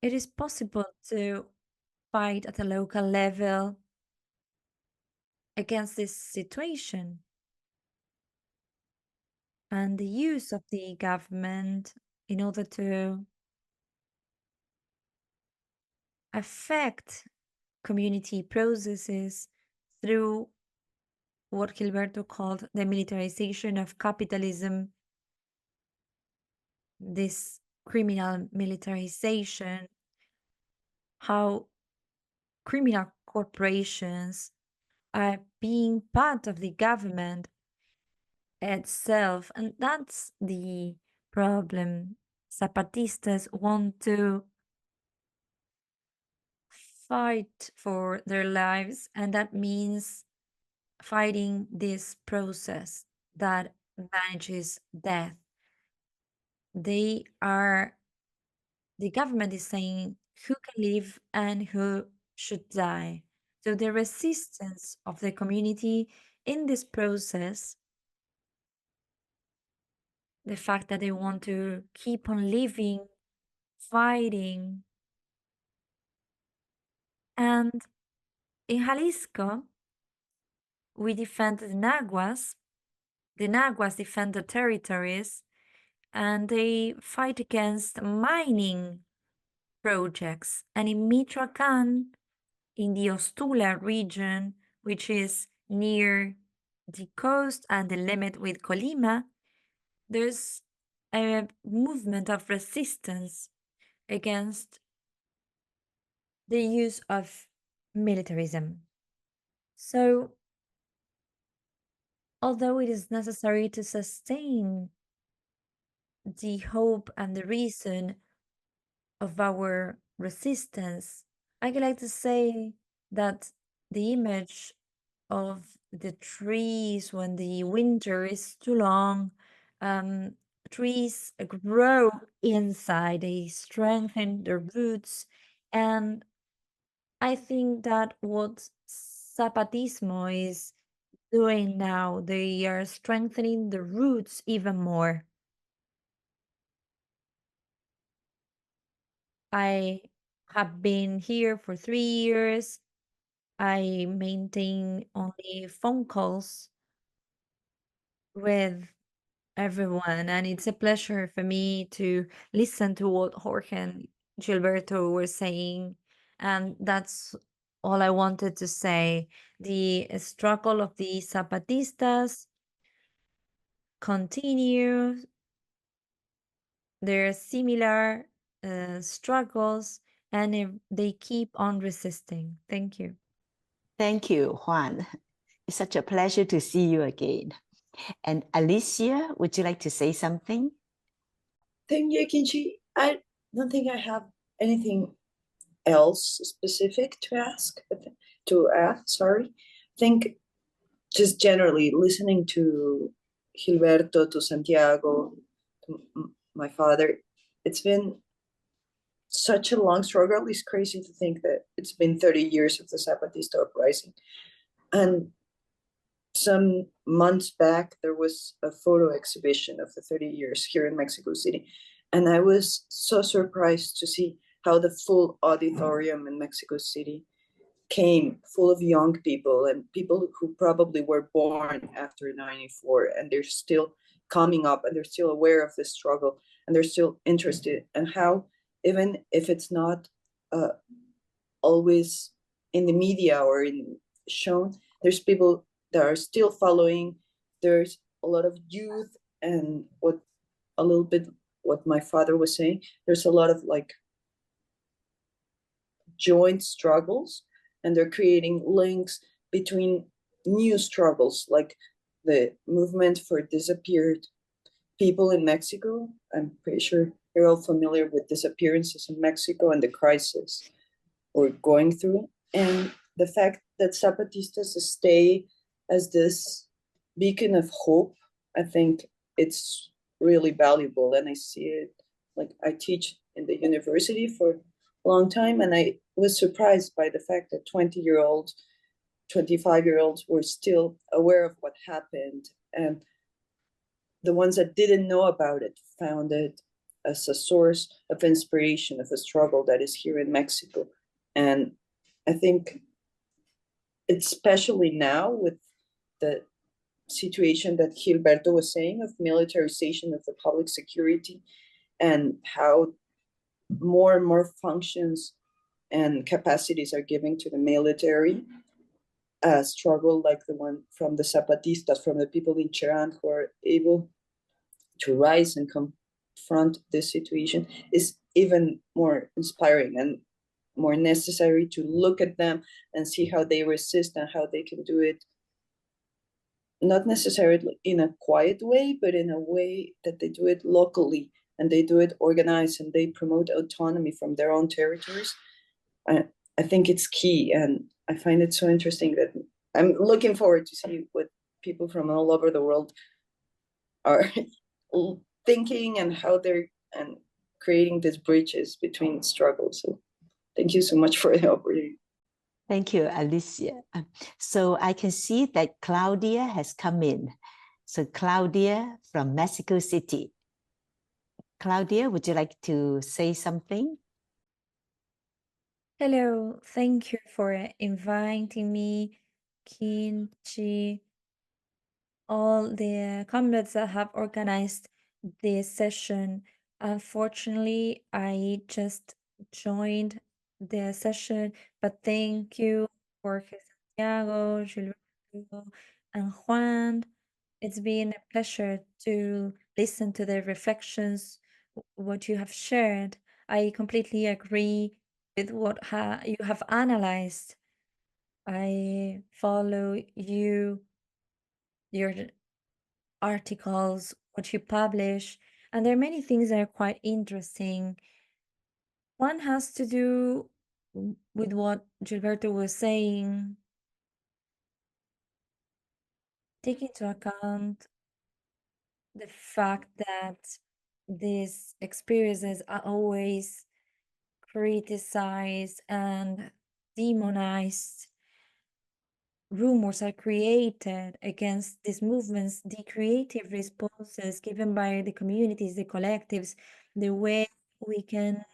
it is possible to fight at a local level against this situation. And the use of the government in order to affect community processes through what Gilberto called the militarization of capitalism, this criminal militarization, how criminal corporations are being part of the government itself. And that's the problem. Zapatistas want to fight for their lives, and that means fighting this process that manages death. The government is saying who can live and who should die. So the resistance of the community in this process, the fact that they want to keep on living, fighting. And in Jalisco, we defend the Naguas. The Naguas defend the territories, and they fight against mining projects. And in Michoacán, in the Ostula region, which is near the coast and the limit with Colima, there's a movement of resistance against the use of militarism. So, although it is necessary to sustain the hope and the reason of our resistance, I would like to say that the image of the trees when the winter is too long, trees grow inside, they strengthen their roots. And I think that what Zapatismo is doing now, they are strengthening the roots even more. I have been here for 3 years. I maintain only phone calls with everyone, and it's a pleasure for me to listen to what Jorge and Gilberto were saying. And that's all I wanted to say. The struggle of the Zapatistas continues. There are similar struggles, and they keep on resisting. Thank you. Thank you, Juan. It's such a pleasure to see you again. And Alicia, would you like to say something? Thank you, Kinchi. I don't think I have anything else specific to add, sorry. I think just generally listening to Gilberto, to Santiago, to my father, it's been such a long struggle. It's crazy to think that it's been 30 years of the Zapatista uprising. And some months back, there was a photo exhibition of the 30 years here in Mexico City. And I was so surprised to see how the full auditorium in Mexico City came full of young people and people who probably were born after 94, and they're still coming up and they're still aware of this struggle and they're still interested, and how even if it's not always in the media or shown, there's people that are still following. There's a lot of youth, and what my father was saying, there's a lot of like joint struggles and they're creating links between new struggles, like the movement for disappeared people in Mexico. I'm pretty sure you're all familiar with disappearances in Mexico and the crisis we're going through. And the fact that Zapatistas stay as this beacon of hope, I think it's really valuable. And I see it, like I teach in the university for a long time, and I was surprised by the fact that 20-year-olds, 25-year-olds were still aware of what happened. And the ones that didn't know about it found it as a source of inspiration of a struggle that is here in Mexico. And I think, especially now with the situation that Gilberto was saying of militarization of the public security, and how more and more functions and capacities are given to the military, a struggle like the one from the Zapatistas, from the people in Chiran who are able to rise and confront this situation, is even more inspiring and more necessary to look at them and see how they resist and how they can do it, not necessarily in a quiet way, but in a way that they do it locally and they do it organized and they promote autonomy from their own territories. I think it's key, and I find it so interesting that I'm looking forward to see what people from all over the world are thinking and how they're and creating these bridges between struggles. So thank you so much for the opportunity. Thank you, Alicia. So I can see that Claudia has come in. So Claudia from Mexico City. Claudia, would you like to say something? Hello, thank you for inviting me, Kinchi, all the comrades that have organized this session. Unfortunately, I just joined the session, but thank you, Jorge, Santiago, Gilberto, and Juan. It's been a pleasure to listen to the reflections, what you have shared. I completely agree with what you have analyzed. I follow your articles, what you publish, and there are many things that are quite interesting. One has to do with what Gilberto was saying, take into account the fact that these experiences are always criticized and demonized. Rumors are created against these movements, the creative responses given by the communities, the collectives, the way we can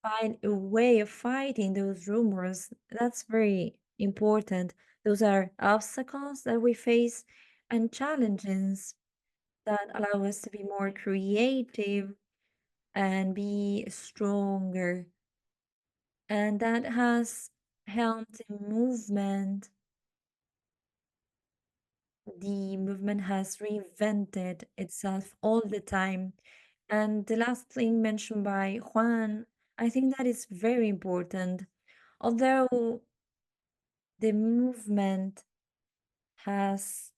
find a way of fighting those rumors. That's very important. Those are obstacles that we face and challenges that allow us to be more creative and be stronger. And that has helped the movement. The movement has reinvented itself all the time. And the last thing mentioned by Juan, I think that is very important. Although the movement has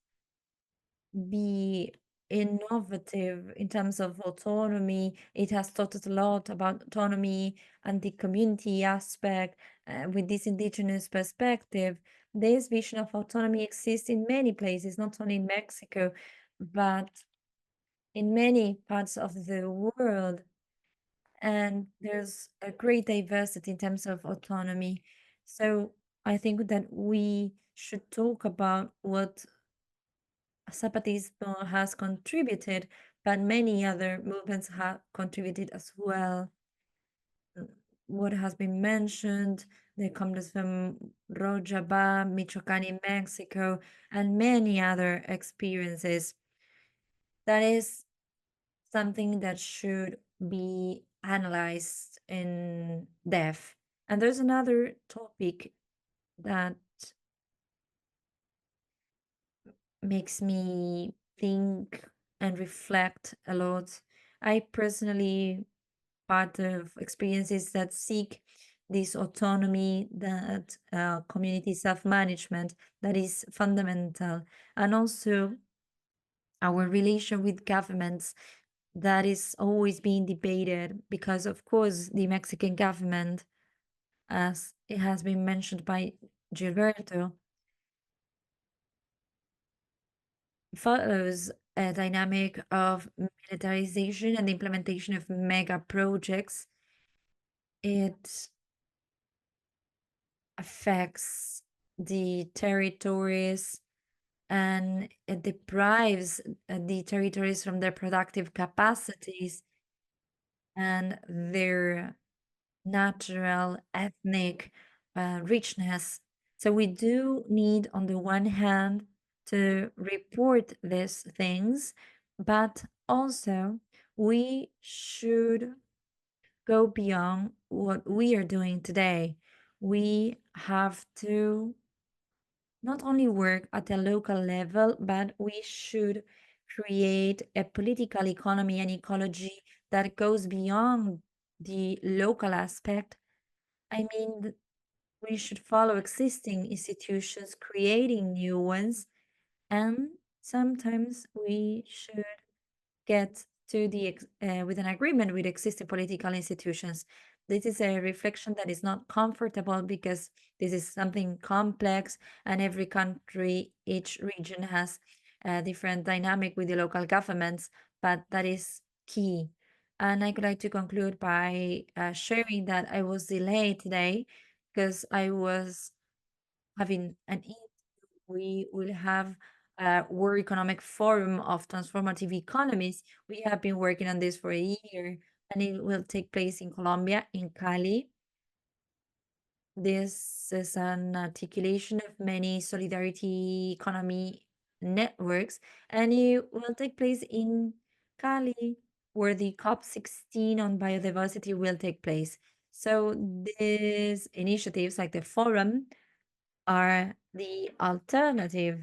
been innovative in terms of autonomy, it has taught us a lot about autonomy and the community aspect with this indigenous perspective. This vision of autonomy exists in many places, not only in Mexico, but in many parts of the world. And there's a great diversity in terms of autonomy. So I think that we should talk about what Zapatismo has contributed, but many other movements have contributed as well. What has been mentioned, the comrades from Rojava, Michoacan in Mexico, and many other experiences. That is something that should be analyzed in depth. And there's another topic that makes me think and reflect a lot. I personally part of experiences that seek this autonomy, that community self-management that is fundamental, and also our relation with governments that is always being debated, because of course the Mexican government, as it has been mentioned by Gilberto, follows a dynamic of militarization and the implementation of mega projects. It affects the territories and it deprives the territories from their productive capacities and their natural ethnic richness. So we do need, on the one hand, to report these things, but also we should go beyond what we are doing today. We have to not only work at a local level, but we should create a political economy and ecology that goes beyond the local aspect. I mean, we should follow existing institutions, creating new ones, and sometimes we should get to the with an agreement with existing political institutions. This is a reflection that is not comfortable because this is something complex, and every country, each region has a different dynamic with the local governments, but that is key. And I would like to conclude by sharing that I was delayed today because I was having an we will have a World Economic Forum of Transformative Economies. We have been working on this for a year, and it will take place in Colombia, in Cali. This is an articulation of many solidarity economy networks, and it will take place in Cali, where the COP16 on biodiversity will take place. So these initiatives, like the forum, are the alternative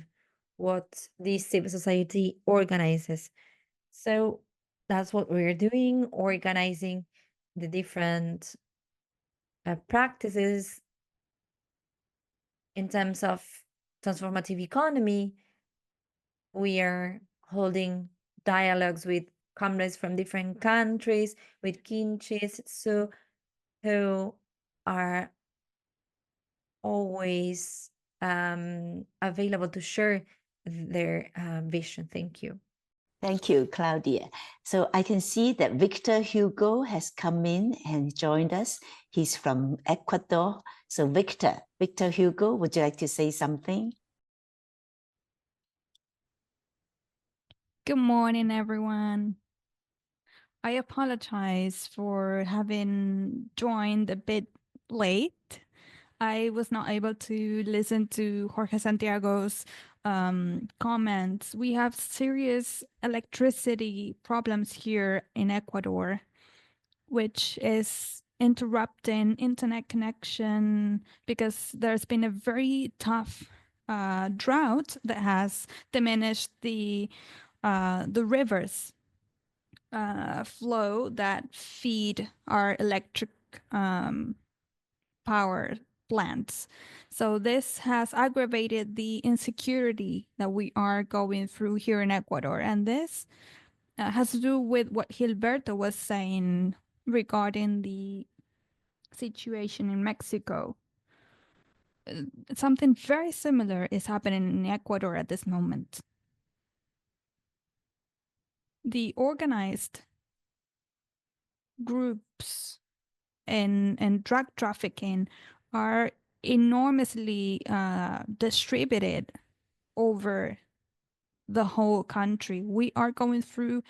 what the civil society organizes. So that's what we're doing, organizing the different practices in terms of transformative economy. We are holding dialogues with comrades from different countries, with kinshis, so who are always available to share their vision. Thank you. Thank you, Claudia. So I can see that Victor Hugo has come in and joined us. He's from Ecuador. So Victor Hugo, would you like to say something? Good morning, everyone. I apologize for having joined a bit late. I was not able to listen to Jorge Santiago's comments. We have serious electricity problems here in Ecuador, which is interrupting internet connection because there's been a very tough drought that has diminished the rivers flow that feed our electric power plants. So this has aggravated the insecurity that we are going through here in Ecuador. And this has to do with what Gilberto was saying regarding the situation in Mexico. Something very similar is happening in Ecuador at this moment. The organized groups and drug trafficking are enormously distributed over the whole country. We are going through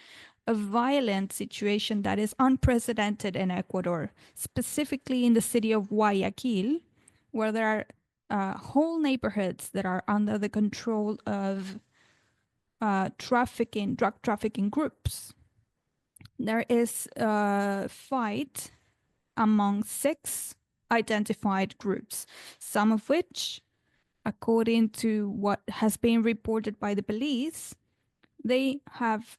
a violent situation that is unprecedented in Ecuador, specifically in the city of Guayaquil, where there are whole neighborhoods that are under the control of drug trafficking groups. There is a fight among 6 identified groups, some of which, according to what has been reported by the police, they have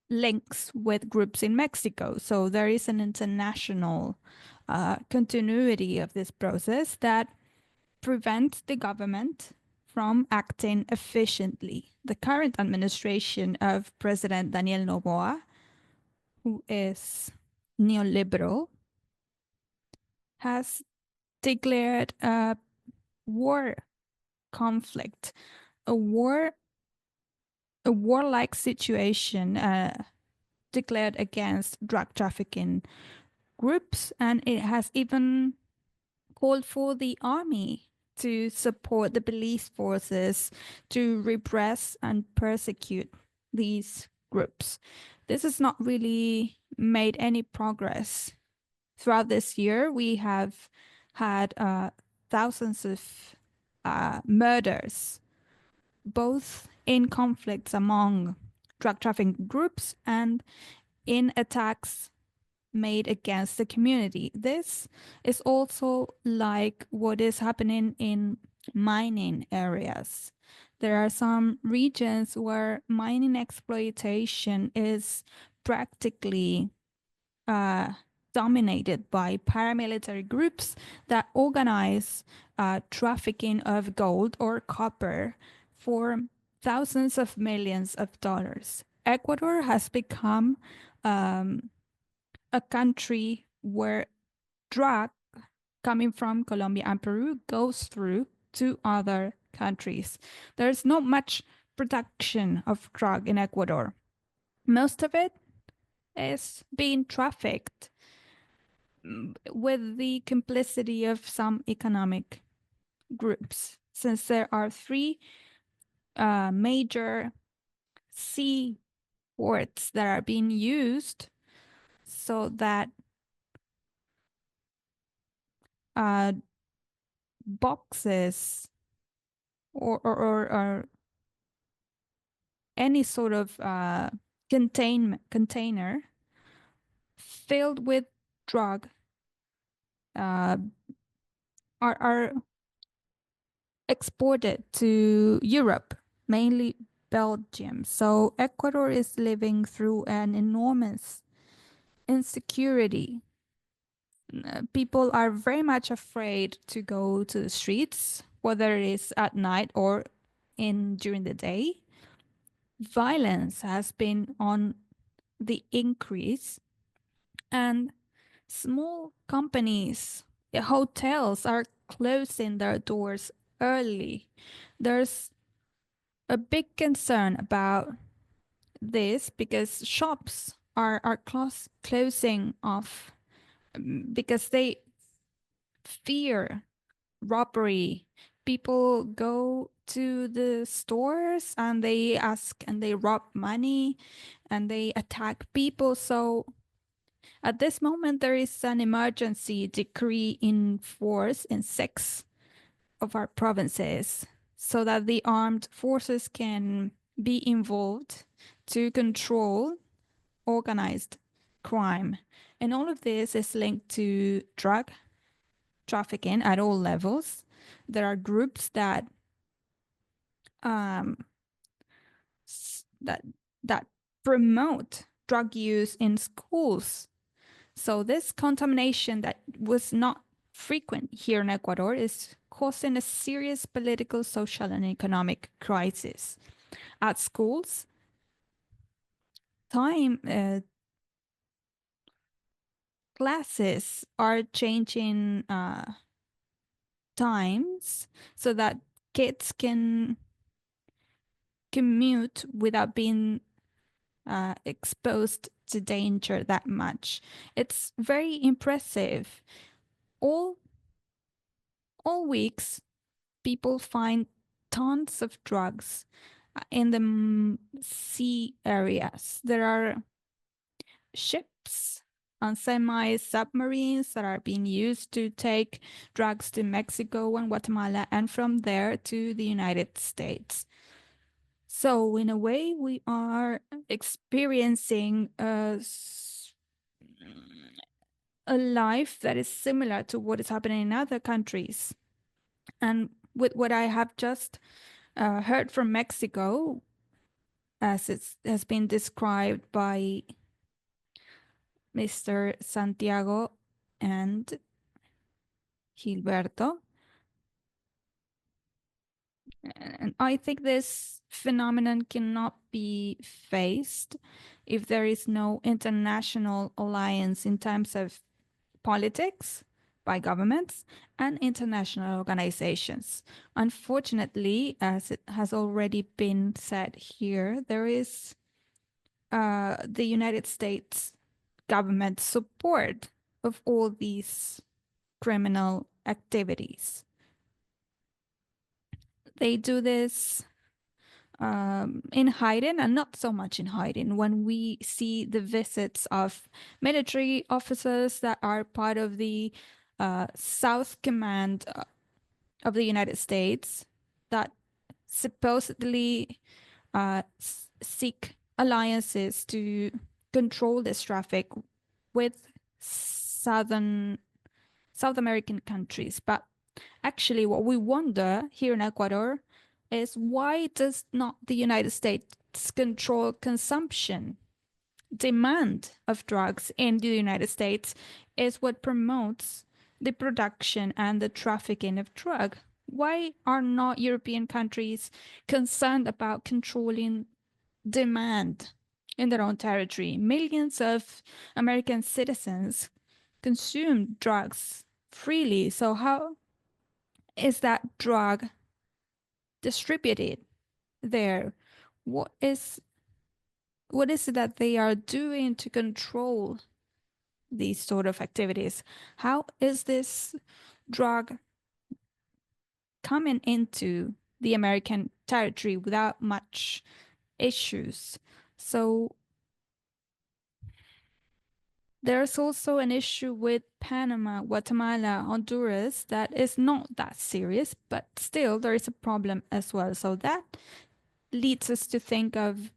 links with groups in Mexico. So there is an international continuity of this process that prevents the government from acting efficiently. The current administration of President Daniel Noboa, who is neoliberal, has declared a war conflict, a warlike situation declared against drug trafficking groups, and it has even called for the army to support the police forces to repress and persecute these groups. This has not really made any progress. Throughout this year, we have had thousands of murders, both in conflicts among drug trafficking groups and in attacks made against the community. This is also like what is happening in mining areas. There are some regions where mining exploitation is practically dominated by paramilitary groups that organize trafficking of gold or copper for thousands of millions of dollars. Ecuador has become a country where drug coming from Colombia and Peru goes through to other countries. There's not much production of drug in Ecuador. Most of it is being trafficked with the complicity of some economic groups, since there are three major sea ports that are being used so that boxes or any sort of container filled with drug are exported to Europe, mainly Belgium. So Ecuador is living through an enormous insecurity. People are very much afraid to go to the streets, whether it is at night or during the day. Violence has been on the increase, and small companies, hotels are closing their doors early. There's a big concern about this because shops are closing off because they fear robbery. People go to the stores and they ask and they rob money and they attack people. So at this moment, there is an emergency decree in force in 6 of our provinces so that the armed forces can be involved to control organized crime. And all of this is linked to drug trafficking at all levels. There are groups that that promote drug use in schools. So this contamination that was not frequent here in Ecuador is causing a serious political, social, and economic crisis. At schools, classes are changing times so that kids can commute without being exposed to danger that much. It's very impressive. All weeks, people find tons of drugs in the sea areas. There are ships and semi-submarines that are being used to take drugs to Mexico and Guatemala, and from there to the United States. So in a way, we are experiencing a life that is similar to what is happening in other countries. And with what I have just heard from Mexico, as it has been described by Mr. Santiago, and Gilberto. And I think this phenomenon cannot be faced if there is no international alliance in terms of politics by governments and international organizations. Unfortunately, as it has already been said here, there is the United States government support of all these criminal activities. They do this in hiding and not so much in hiding. When we see the visits of military officers that are part of the South Command of the United States that supposedly seek alliances to control this traffic with South American countries. But actually, what we wonder here in Ecuador is why does not the United States control consumption? Demand of drugs in the United States is what promotes the production and the trafficking of drug. Why are not European countries concerned about controlling demand in their own territory? Millions of American citizens consume drugs freely. So how is that drug distributed there? What is it that they are doing to control these sort of activities? How is this drug coming into the American territory without much issues? So there's also an issue with Panama, Guatemala, Honduras that is not that serious, but still there is a problem as well. So that leads us to think of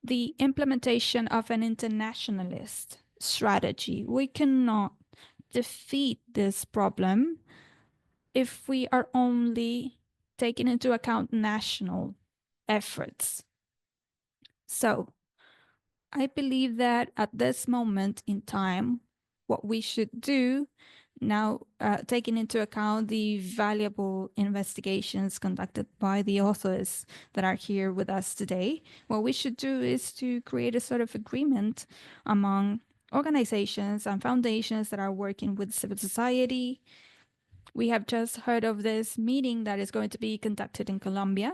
the implementation of an internationalist strategy. We cannot defeat this problem if we are only taking into account national efforts. So I believe that at this moment in time, what we should do now, taking into account the valuable investigations conducted by the authors that are here with us today, what we should do is to create a sort of agreement among organizations and foundations that are working with civil society. We have just heard of this meeting that is going to be conducted in Colombia.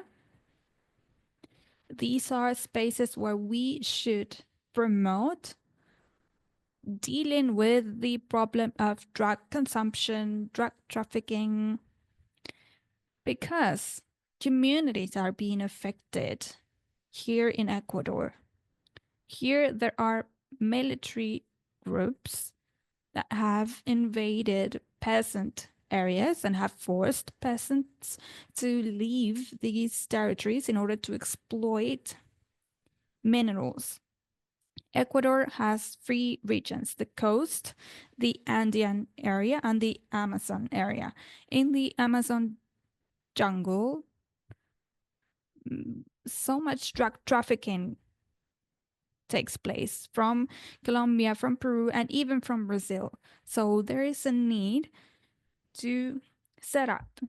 These are spaces where we should promote dealing with the problem of drug consumption, drug trafficking, because communities are being affected here in Ecuador. Here there are military groups that have invaded peasant areas and have forced peasants to leave these territories in order to exploit minerals. Ecuador has 3 regions: the coast, the Andean area, and the Amazon area. In the Amazon jungle, so much drug trafficking takes place from Colombia, from Peru, and even from Brazil. So there is a need to set up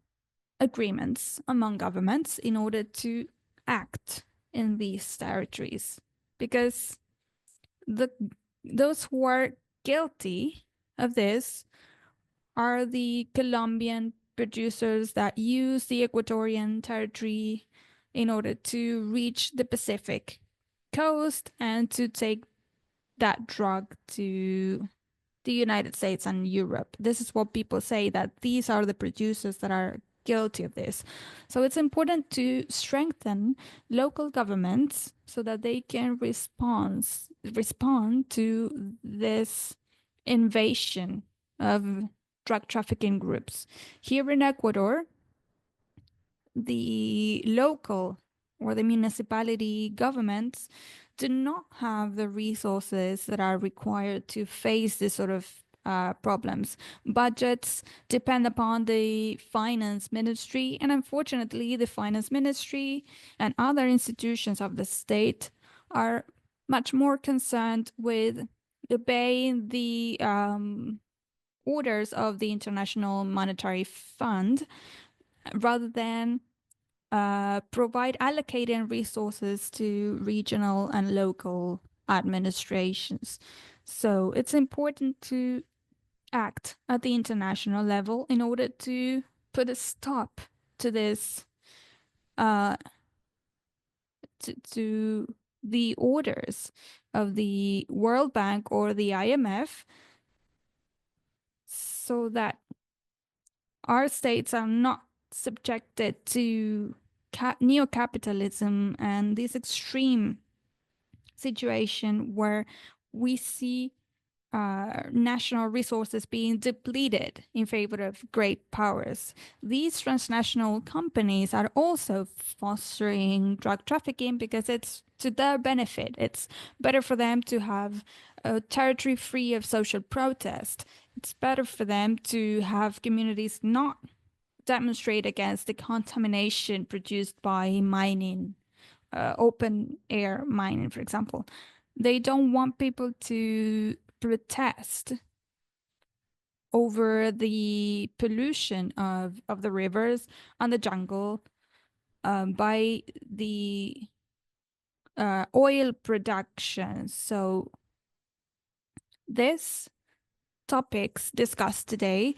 agreements among governments in order to act in these territories, because those who are guilty of this are the Colombian producers that use the Ecuadorian territory in order to reach the Pacific coast and to take that drug to the United States and Europe. This is what people say, that these are the producers that are guilty of this. So it's important to strengthen local governments so that they can respond to this invasion of drug trafficking groups. Here in Ecuador, the local or the municipality governments do not have the resources that are required to face this sort of problems. Budgets depend upon the finance ministry, and unfortunately, the finance ministry and other institutions of the state are much more concerned with obeying the orders of the International Monetary Fund, rather than provide allocating resources to regional and local administrations. So it's important to act at the international level in order to put a stop to this, to the orders of the World Bank or the IMF, so that our states are not subjected to neo-capitalism and this extreme situation where we see national resources being depleted in favor of great powers. These transnational companies are also fostering drug trafficking because it's to their benefit. It's better for them to have a territory free of social protest. It's better for them to have communities not demonstrate against the contamination produced by mining, open air mining, for example. They don't want people to protest over the pollution of the rivers and the jungle by the oil production. So these topics discussed today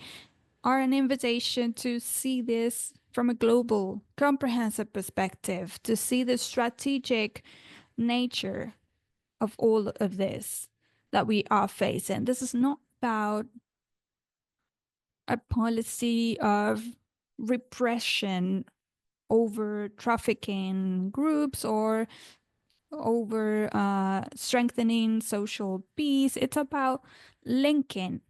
are an invitation to see this from a global, comprehensive perspective, to see the strategic nature of all of this that we are facing. This is not about a policy of repression over trafficking groups or over strengthening social peace. It's about linking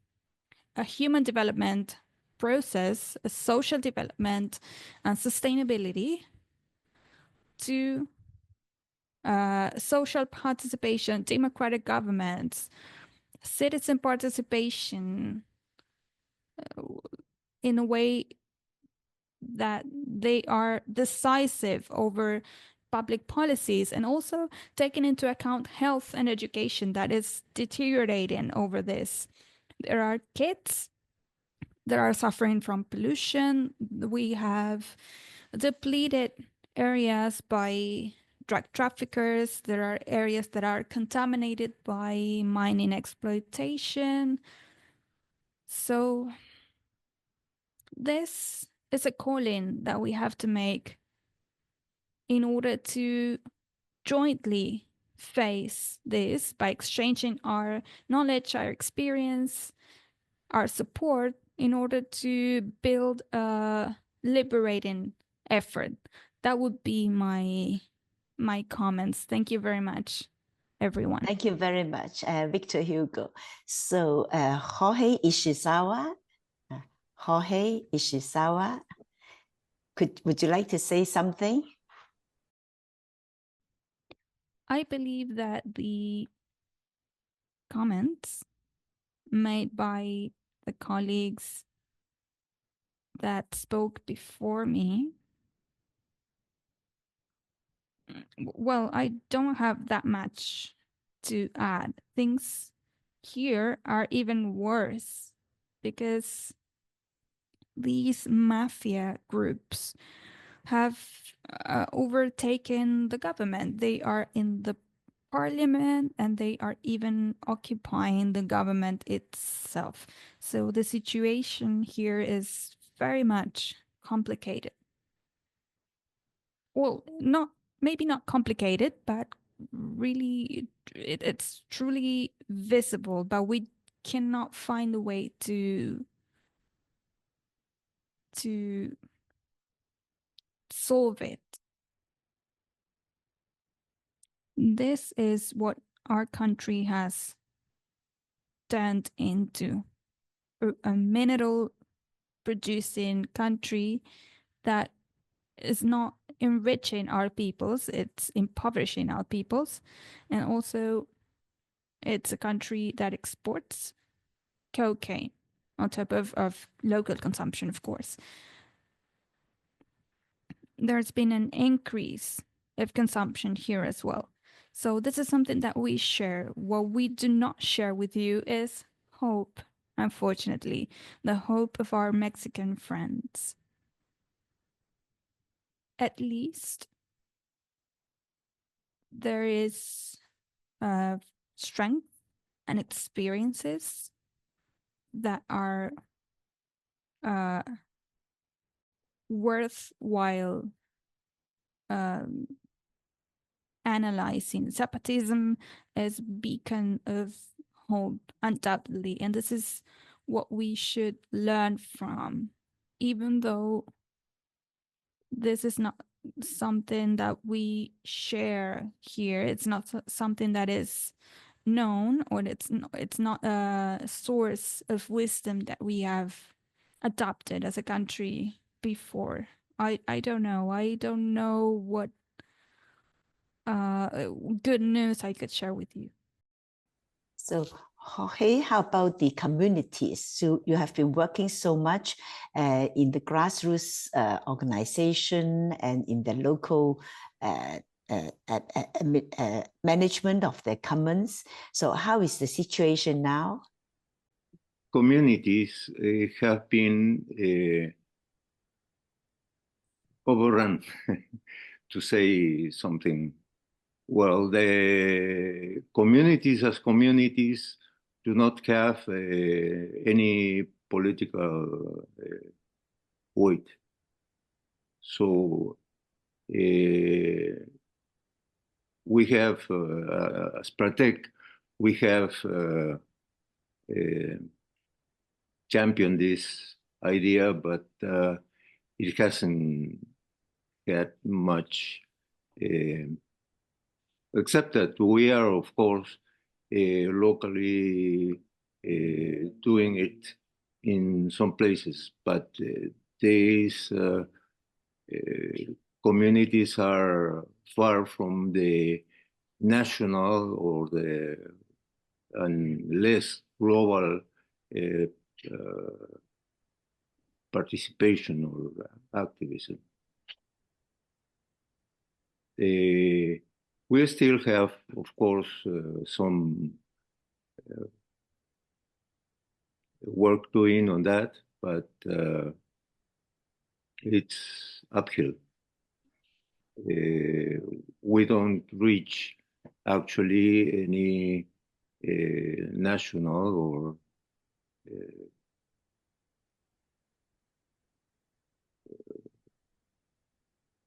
a human development process, a social development and sustainability to social participation, democratic governments, citizen participation in a way that they are decisive over public policies, and also taking into account health and education that is deteriorating over this. There are kids that are suffering from pollution. We have depleted areas by drug traffickers. There are areas that are contaminated by mining exploitation. So this is a calling that we have to make in order to jointly face this by exchanging our knowledge, our experience, our support in order to build a liberating effort. That would be my comments. Thank you very much, everyone. Thank you very much, Victor Hugo. So Jorge Ishizawa, would you like to say something? I believe that the comments made by the colleagues that spoke before me, well, I don't have that much to add. Things here are even worse because these mafia groups have overtaken the government. They are in the parliament and they are even occupying the government itself. So the situation here is very much complicated. Well, maybe not complicated, but really it's truly visible, but we cannot find a way to solve it. This is what our country has turned into, a mineral producing country that is not enriching our peoples, it's impoverishing our peoples. And also it's a country that exports cocaine on top of local consumption, of course. There's been an increase of consumption here as well. So this is something that we share. What we do not share with you is hope, unfortunately, the hope of our Mexican friends. At least there is strength and experiences that are worthwhile analyzing. Zapatism is beacon of hope, undoubtedly, and this is what we should learn from, even though this is not something that we share here. It's not something that is known, or it's not a source of wisdom that we have adopted as a country before. I don't know. I don't know what good news I could share with you. So, Jorge, how about the communities? So you have been working so much in the grassroots organization and in the local management of the commons. So how is the situation now? Communities have been overrun, to say something. Well, the communities as communities do not have any political weight. So we have, as Pratek, we have championed this idea, but it hasn't had much, except that we are, of course, locally doing it in some places, but these communities are far from the national or the less global participation or activism. We still have, of course, some work doing on that, but it's uphill. We don't reach actually any national or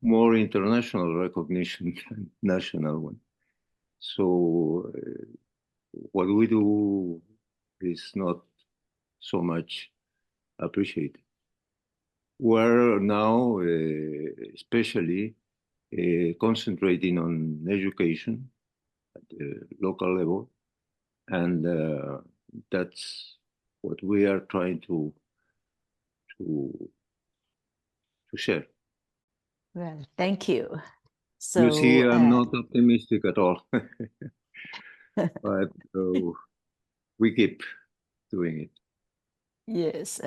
more international recognition than national one. So what we do is not so much appreciated. We're now especially concentrating on education at the local level, and that's what we are trying to share. Well, thank you. So you see, I'm not optimistic at all, but we keep doing it. Yes,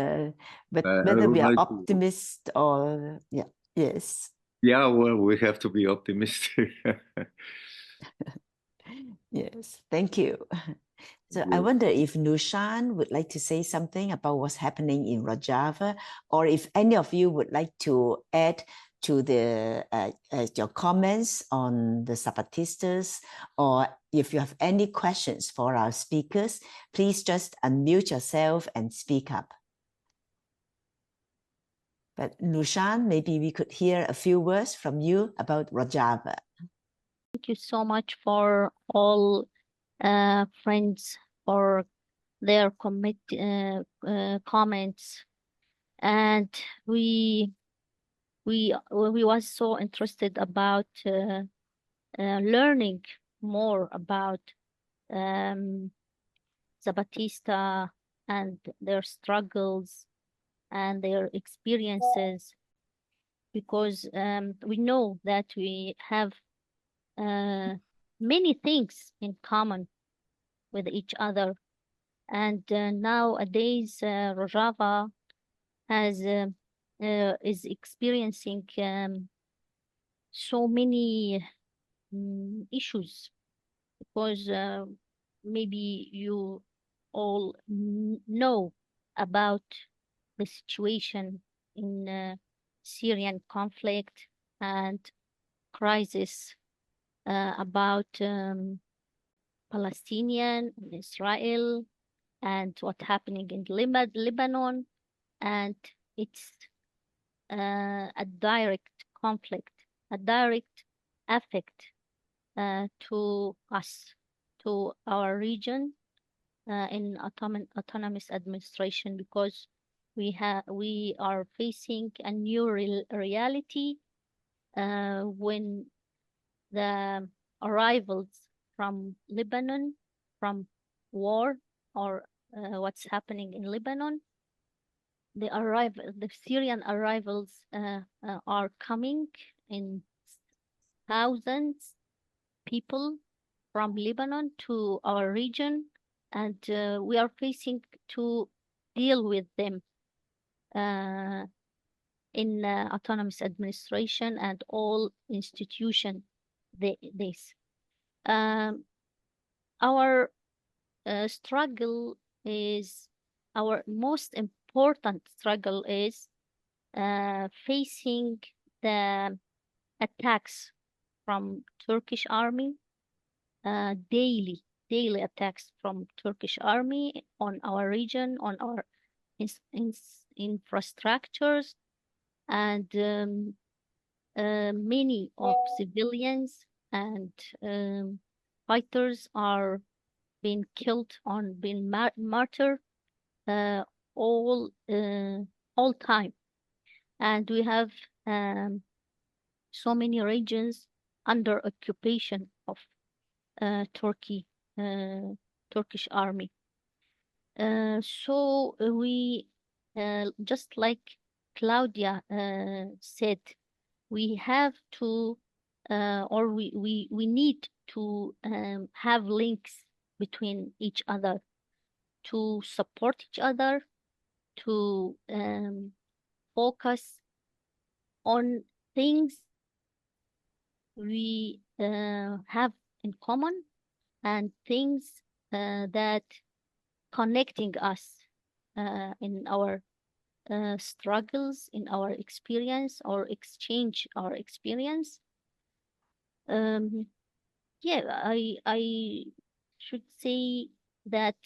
but I whether would we are like to- optimist or yes. Yeah, well, we have to be optimistic. Yes, thank you. So I Yeah. wonder if Nourshan would like to say something about what's happening in Rojava, or if any of you would like to add to the your comments on the Zapatistas, or if you have any questions for our speakers, please just unmute yourself and speak up. But Nourshan, maybe we could hear a few words from you about Rojava. Thank you so much for all friends for their comments, and we was so interested about learning more about Zapatista and their struggles and their experiences, because we know that we have many things in common with each other. And nowadays, Rojava is experiencing so many issues because maybe you all know about the situation in Syrian conflict and crisis about Palestinian and Israel and what's happening in Lebanon, and it's a direct conflict, a direct effect to us, to our region in autonomous administration, because we are facing a new reality when the arrivals from Lebanon, from war or what's happening in Lebanon, the Syrian arrivals are coming in thousands people from Lebanon to our region, and we are facing to deal with them in autonomous administration and all institution. Our struggle is, our most important struggle is facing the attacks from Turkish army, daily attacks from Turkish army on our region, on our infrastructures, and many of civilians and fighters are being killed, on being martyred all time, and we have so many regions under occupation of Turkish army. So we, just like Claudia said, we have to, or we need to have links between each other, to support each other, to focus on things we have in common, and things that connecting us in our struggles, in our experience, or exchange our experience. Yeah, I should say that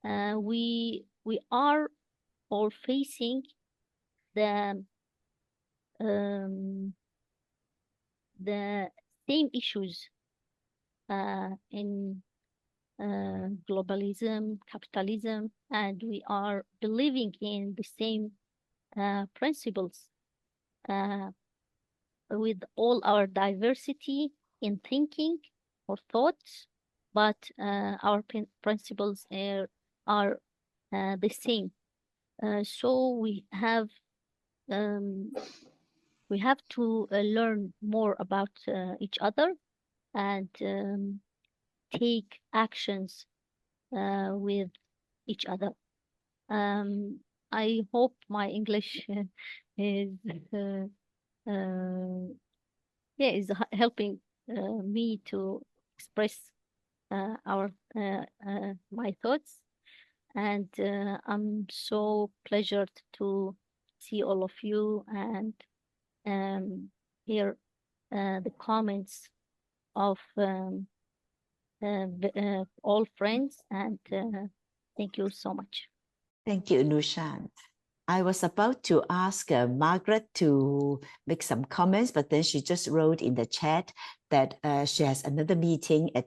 we are all facing the same issues in globalism, capitalism, and we are believing in the same principles with all our diversity in thinking or thoughts, but our principles are the same. So we have to learn more about each other and take actions with each other. I hope my English is is helping me to express my thoughts, and I'm so pleasured to see all of you and hear the comments of all friends, and thank you so much. Thank you, Nourshan. I was about to ask Margaret to make some comments, but then she just wrote in the chat that she has another meeting at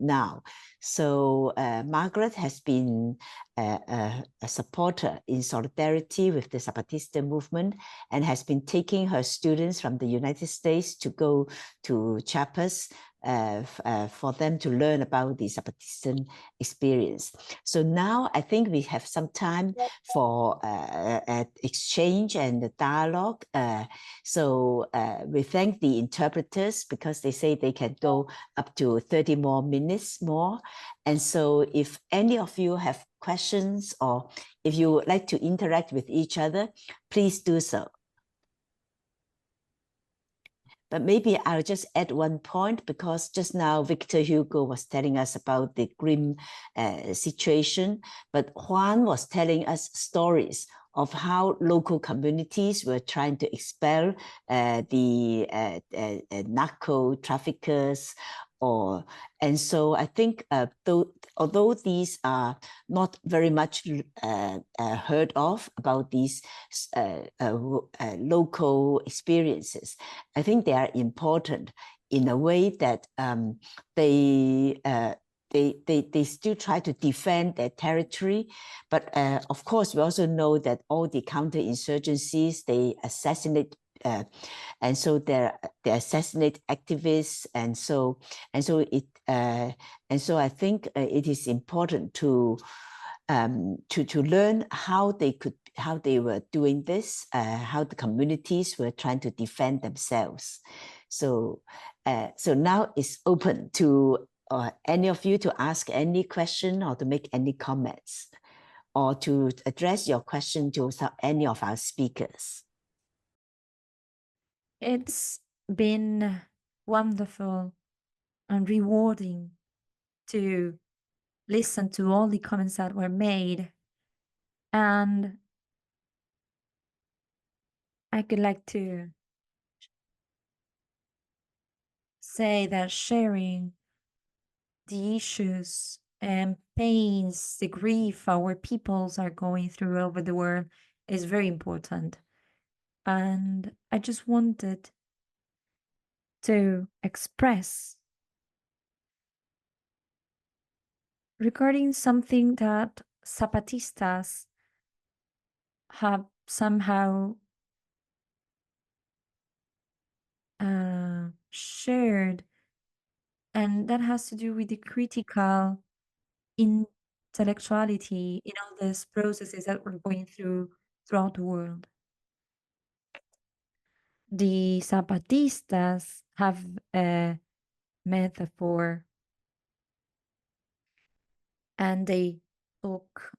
now. So Margaret has been a supporter in solidarity with the Zapatista movement and has been taking her students from the United States to go to Chiapas for them to learn about the Zapatista experience. So now I think we have some time for exchange and dialogue. So we thank the interpreters because they say they can go up to 30 more minutes more. And so if any of you have questions or if you would like to interact with each other, please do so. But maybe I'll just add one point, because just now Victor Hugo was telling us about the grim situation, but Juan was telling us stories of how local communities were trying to expel the narco traffickers, and so I think although these are not very much heard of about these local experiences, I think they are important in a way that they still try to defend their territory. But of course, we also know that all the counterinsurgencies, they assassinate, and so they assassinate activists, and so I think it is important to learn how they were doing this, how the communities were trying to defend themselves. So now it's open to any of you to ask any question or to make any comments, or to address your question to any of our speakers. It's been wonderful and rewarding to listen to all the comments that were made. And I could like to say that sharing the issues and pains, the grief our peoples are going through over the world is very important. And I just wanted to express regarding something that Zapatistas have somehow shared, and that has to do with the critical intellectuality in all these processes that we're going throughout the world. The Zapatistas have a metaphor, and they talk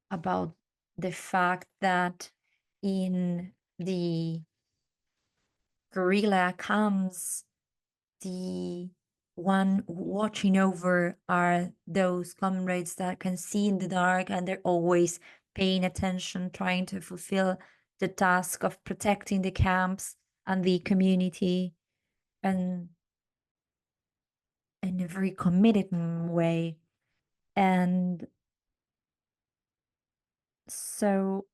about the fact that in the guerrilla camps, the one watching over are those comrades that can see in the dark, and they're always paying attention, trying to fulfill the task of protecting the camps and the community, and in a very committed way. And so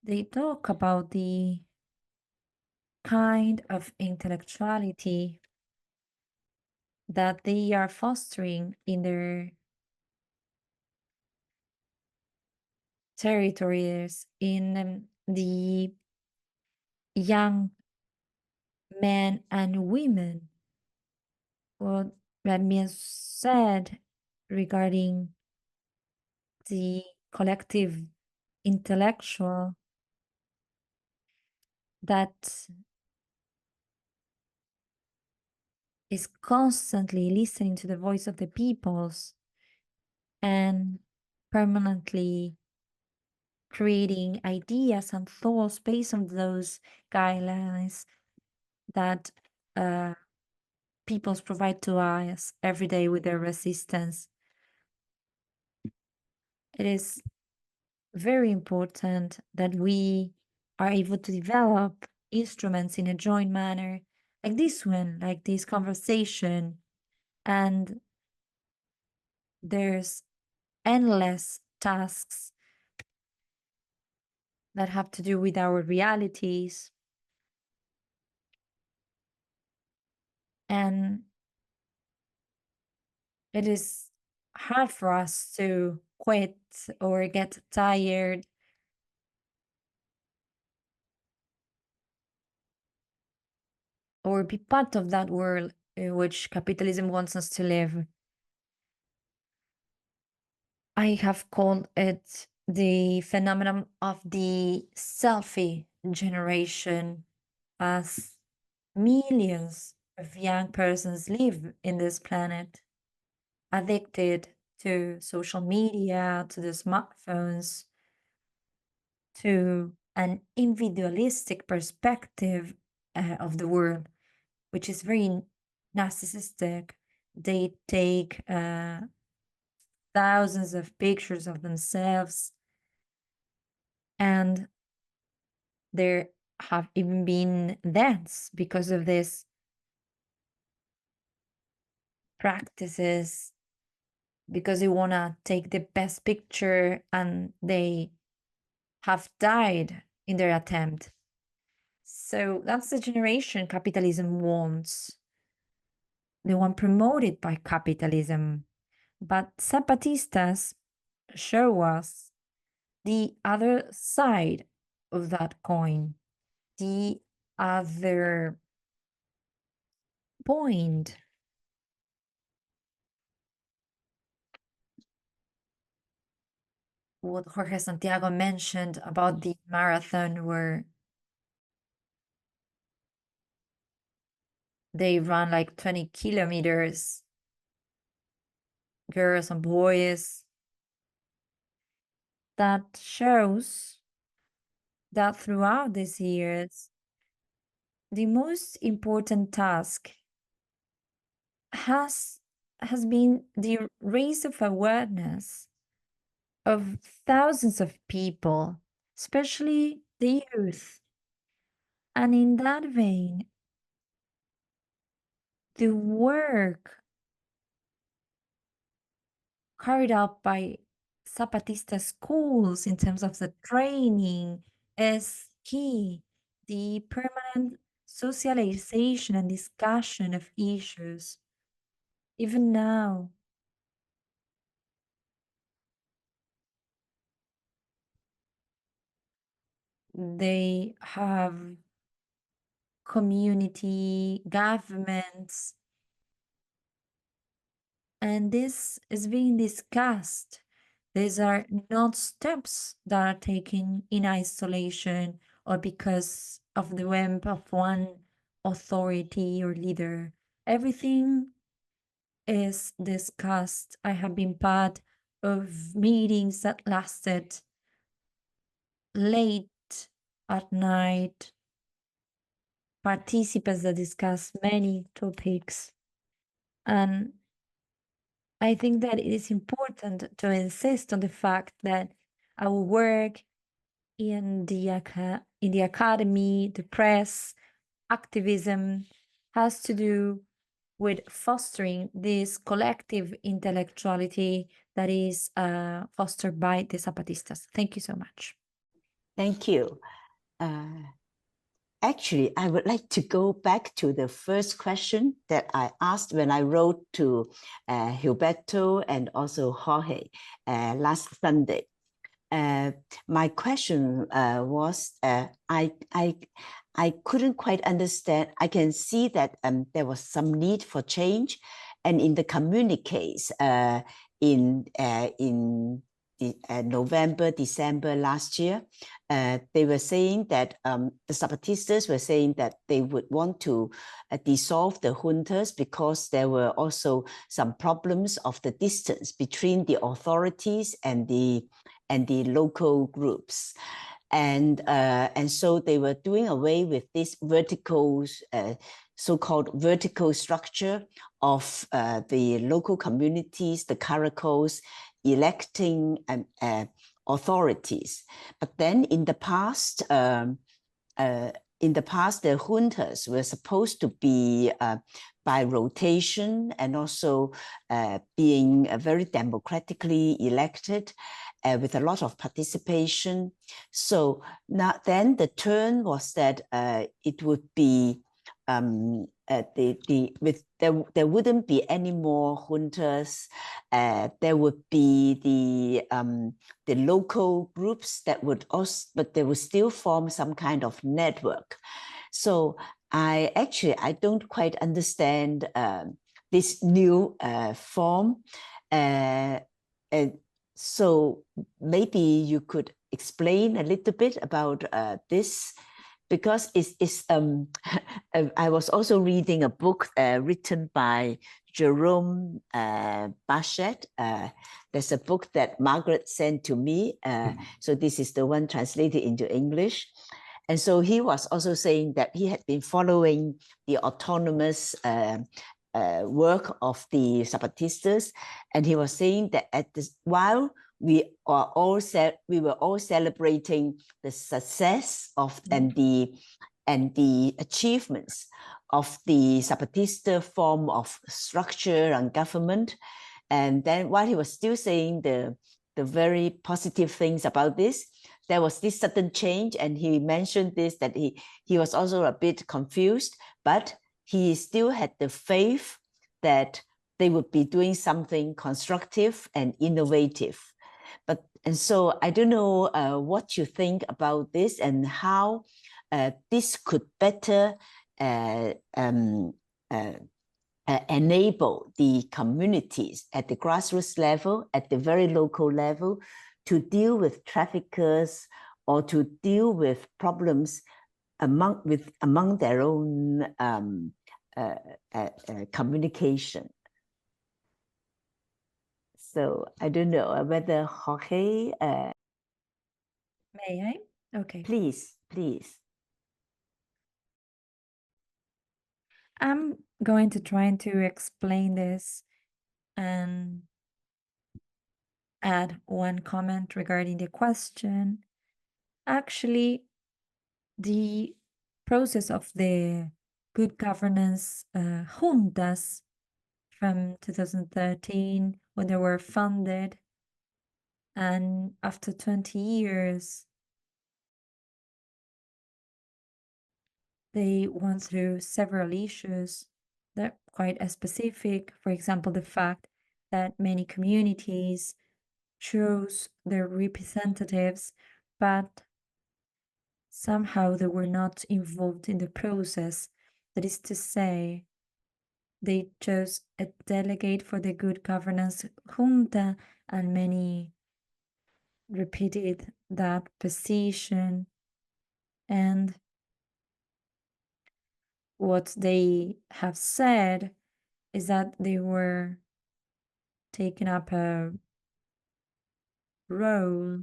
they talk about the kind of intellectuality that they are fostering in their territories, in the young men and women. What Ramian said regarding the collective intellectual that is constantly listening to the voice of the peoples and permanently creating ideas and thoughts based on those guidelines that peoples provide to us every day with their resistance. It is very important that we are able to develop instruments in a joint manner, like this one, like this conversation. And there's endless tasks that have to do with our realities. And it is hard for us to quit or get tired or be part of that world in which capitalism wants us to live. I have called it the phenomenon of the selfie generation, as millions of young persons live in this planet, addicted to social media, to the smartphones, to an individualistic perspective of the world. which is very narcissistic. They take thousands of pictures of themselves, and there have even been deaths because of this practices, because they want to take the best picture, and they have died in their attempt. So that's the generation capitalism wants, the one promoted by capitalism. But Zapatistas show us the other side of that coin, the other point. What Jorge Santiago mentioned about the marathon, where they run like 20 kilometers, girls and boys. That shows that throughout these years, the most important task has been the raise of awareness of thousands of people, especially the youth. And in that vein, the work carried out by Zapatista schools in terms of the training is key. The permanent socialization and discussion of issues. Even now, they have community, governments, and this is being discussed. These are not steps that are taken in isolation or because of the whim of one authority or leader. Everything is discussed. I have been part of meetings that lasted late at night, participants that discuss many topics. And I think that it is important to insist on the fact that our work in the academy, the press, activism has to do with fostering this collective intellectuality that is fostered by the Zapatistas. Thank you so much. Thank you. Actually, I would like to go back to the first question that I asked when I wrote to Gilberto and also Jorge last Sunday. My question was, I couldn't quite understand. I can see that there was some need for change, and in the communiques in November, December last year, they were saying that the Zapatistas were saying that they would want to dissolve the juntas because there were also some problems of the distance between the authorities and the local groups. And so they were doing away with this vertical, so-called vertical structure of the local communities, the caracals, electing authorities. But then in the past, the juntas were supposed to be by rotation and also being very democratically elected with a lot of participation. So now then the turn was that it would be there wouldn't be any more juntas. There would be the local groups that would also, but they would still form some kind of network. So I don't quite understand this new form. So maybe you could explain a little bit about this, because I was also reading a book written by Jerome Bachet. There's a book that Margaret sent to me. So this is the one translated into English. And so he was also saying that he had been following the autonomous work of the Zapatistas, and he was saying that while we were all celebrating the success of and the achievements of the Zapatista form of structure and government, and then while he was still saying the very positive things about this, there was this sudden change, and he mentioned this, that he was also a bit confused, but he still had the faith that they would be doing something constructive and innovative. And so I don't know what you think about this and how this could better enable the communities at the grassroots level, at the very local level, to deal with traffickers or to deal with problems among their own communication. So I don't know whether Jorge. May I? Okay. Please. I'm going to try to explain this and add one comment regarding the question. Actually, the process of the good governance juntas from 2013, when they were funded, and after 20 years, they went through several issues that are quite specific. For example, the fact that many communities chose their representatives, but somehow they were not involved in the process. That is to say, they chose a delegate for the good governance junta, and many repeated that position. And what they have said is that they were taking up a role,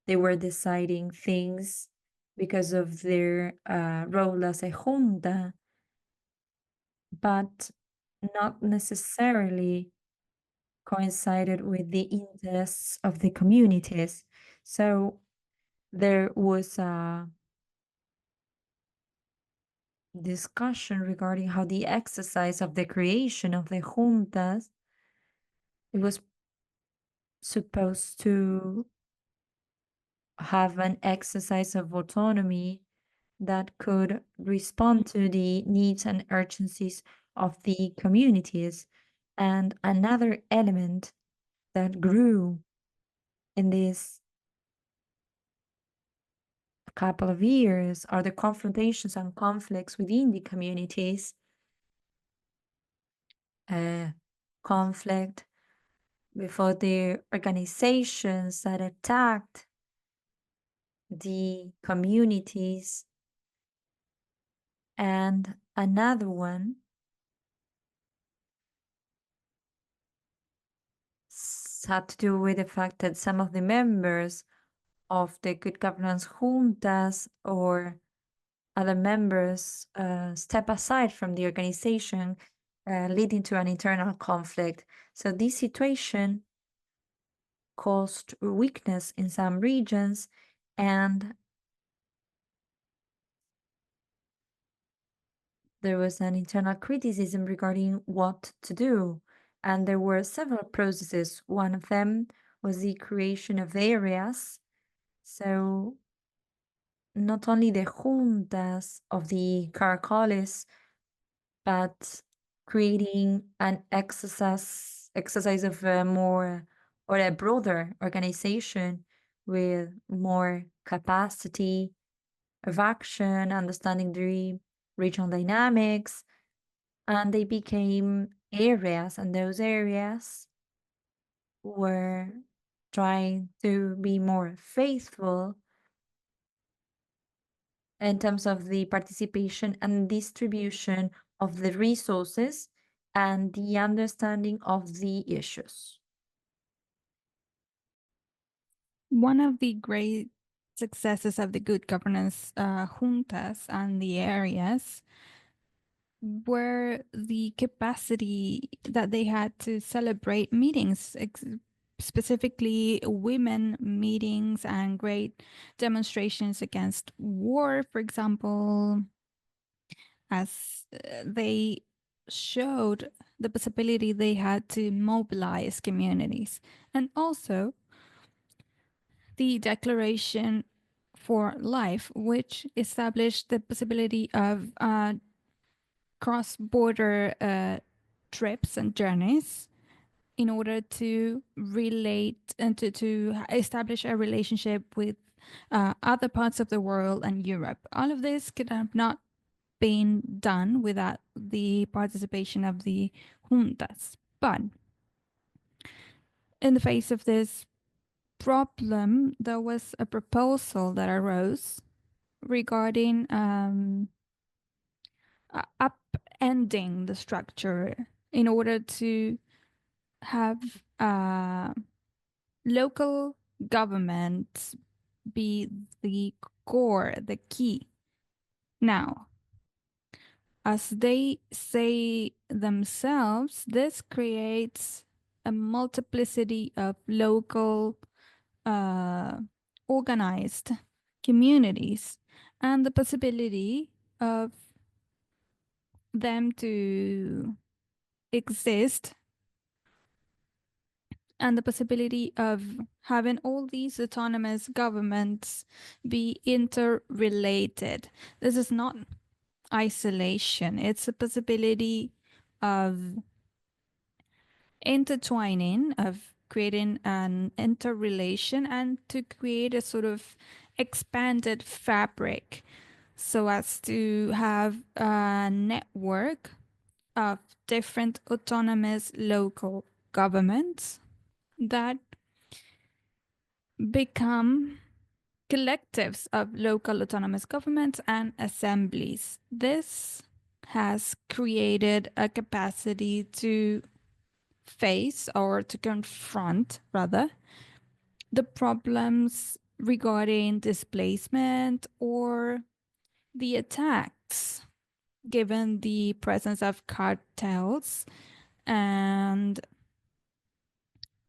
they were deciding things because of their role as a junta, but not necessarily coincided with the interests of the communities. So there was a discussion regarding how the exercise of the creation of the juntas, it was supposed to have an exercise of autonomy that could respond to the needs and urgencies of the communities. And another element that grew in this couple of years are the confrontations and conflicts within the communities. Conflict before the organizations that attacked the communities, and another one had to do with the fact that some of the members of the good governance juntas or other members step aside from the organization, leading to an internal conflict. So this situation caused weakness in some regions, and there was an internal criticism regarding what to do. And there were several processes. One of them was the creation of areas. So not only the juntas of the caracoles, but creating an exercise of a more or a broader organization with more capacity of action, understanding the regional dynamics, and they became areas, and those areas were trying to be more faithful in terms of the participation and distribution of the resources and the understanding of the issues. One of the great successes of the good governance juntas and the areas were the capacity that they had to celebrate meetings, specifically women meetings and great demonstrations against war, for example, as they showed the possibility they had to mobilize communities. And also the Declaration for Life, which established the possibility of cross-border trips and journeys in order to relate and to establish a relationship with other parts of the world and Europe. All of this could have not been done without the participation of the juntas. But in the face of this problem, there was a proposal that arose regarding upending the structure in order to have local governments be the core, the key. Now, as they say themselves, this creates a multiplicity of local organized communities and the possibility of them to exist and the possibility of having all these autonomous governments be interrelated. This is not isolation. It's a possibility of intertwining, of creating an interrelation and to create a sort of expanded fabric so as to have a network of different autonomous local governments that become collectives of local autonomous governments and assemblies. This has created a capacity to face or to confront, rather, the problems regarding displacement or the attacks, given the presence of cartels and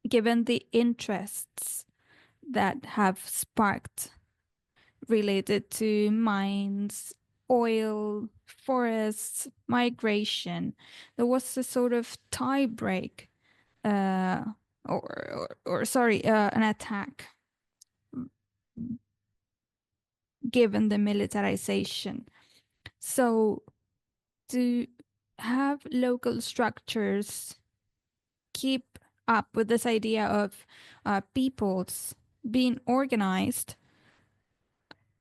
given the interests that have sparked related to mines, oil, forests, migration. There was a sort of tie break, an attack given the militarization. So to have local structures keep up with this idea of peoples being organized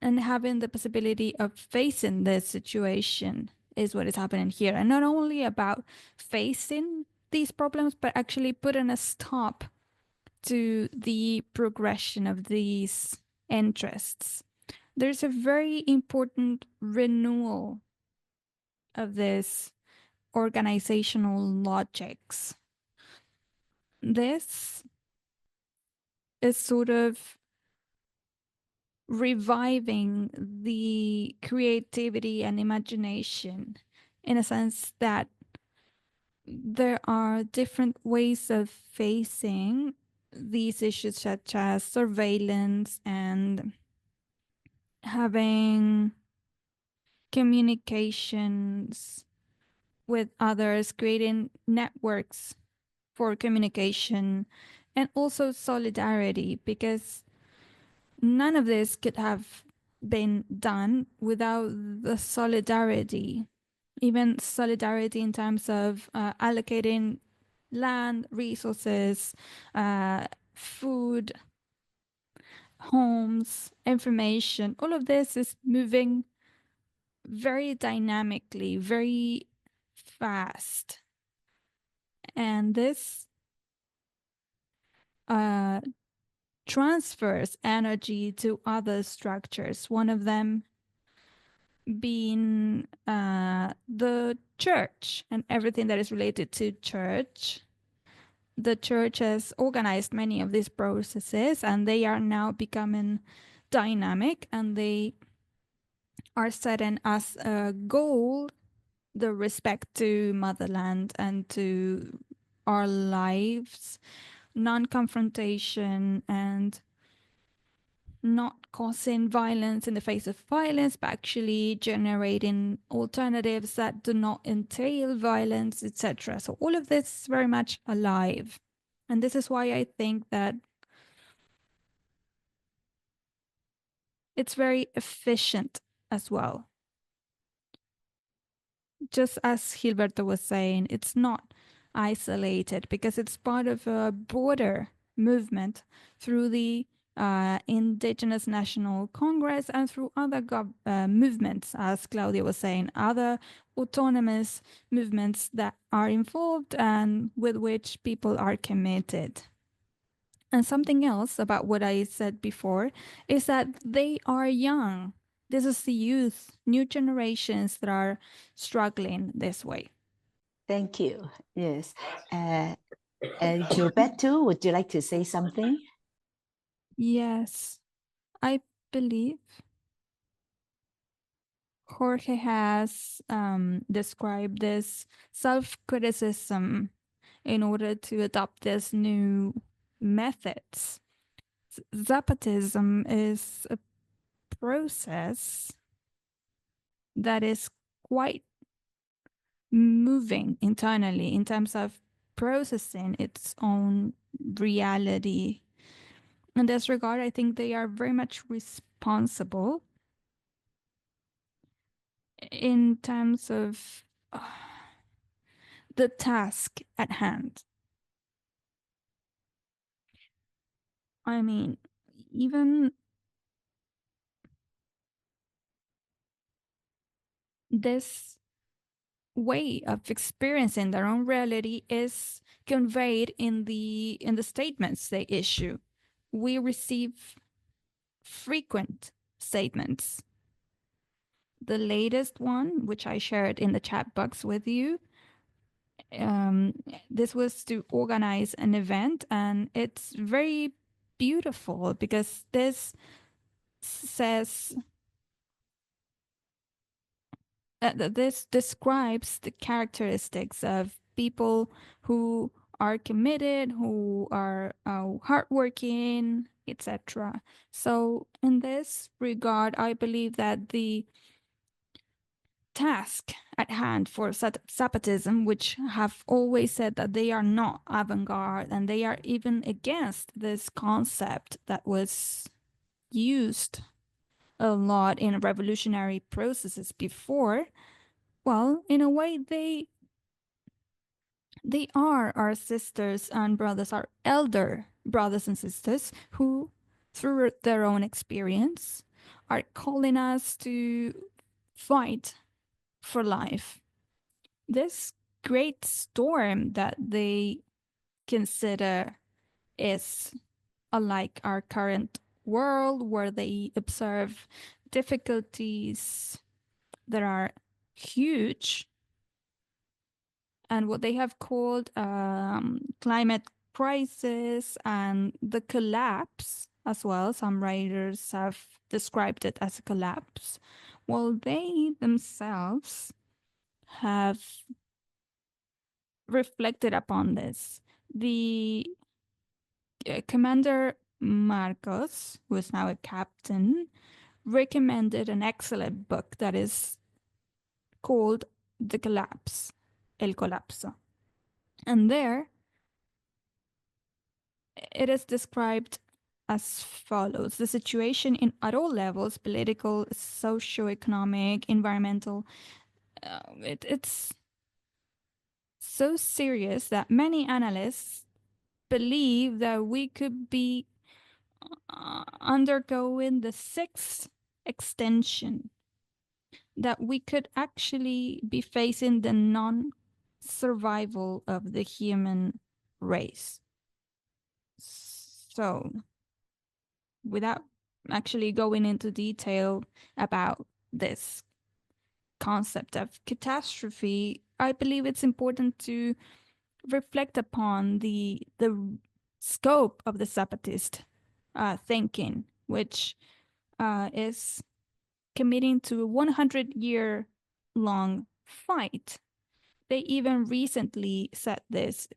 and having the possibility of facing this situation is what is happening here. And not only about facing these problems, but actually putting a stop to the progression of these interests. There's a very important renewal of this organizational logics. This is sort of reviving the creativity and imagination in a sense that there are different ways of facing these issues, such as surveillance and having communications with others, creating networks for communication, and also solidarity, because none of this could have been done without the solidarity, even solidarity in terms of allocating land, resources, food, homes, information. All of this is moving very dynamically, very fast. And this transfers energy to other structures, one of them being the church and everything that is related to church. The church has organized many of these processes, and they are now becoming dynamic, and they are setting as a goal the respect to motherland and to our lives, non-confrontation, and not causing violence in the face of violence, but actually generating alternatives that do not entail violence, etc. So all of this is very much alive. And this is why I think that it's very efficient as well. Just as Gilberto was saying, it's not isolated because it's part of a broader movement through the Indigenous National Congress and through other movements, as Claudia was saying, other autonomous movements that are involved and with which people are committed. And something else about what I said before is that they are young. This is the youth, new generations that are struggling this way. Thank you. Yes. Gilberto, would you like to say something? Yes, I believe Jorge has described this self-criticism in order to adopt these new methods. Zapatism is a process that is quite moving internally in terms of processing its own reality. In this regard, I think they are very much responsible in terms of the task at hand. I mean, even this way of experiencing their own reality is conveyed in the statements they issue. We receive frequent statements. The latest one, which I shared in the chat box with you, this was to organize an event, and it's very beautiful because this says this describes the characteristics of people who are committed, who are hardworking, etc. So in this regard, I believe that the task at hand for Zapatism, which have always said that they are not avant-garde and they are even against this concept that was used a lot in revolutionary processes before, well, in a way, they are our sisters and brothers, our elder brothers and sisters who, through their own experience, are calling us to fight for life. This great storm that they consider is unlike our current world, where they observe difficulties that are huge, and what they have called climate crisis and the collapse as well. Some writers have described it as a collapse. Well, they themselves have reflected upon this. The Commander Marcos, who is now a captain, recommended an excellent book that is called The Collapse, El Colapso. And there it is described as follows: the situation at all levels, political, socio-economic, environmental, it's so serious that many analysts believe that we could be undergoing the sixth extension, that we could actually be facing the non-survival of the human race. So, without actually going into detail about this concept of catastrophe, I believe it's important to reflect upon the scope of the Zapatist thinking, which is committing to a 100-year-long fight. They even recently said this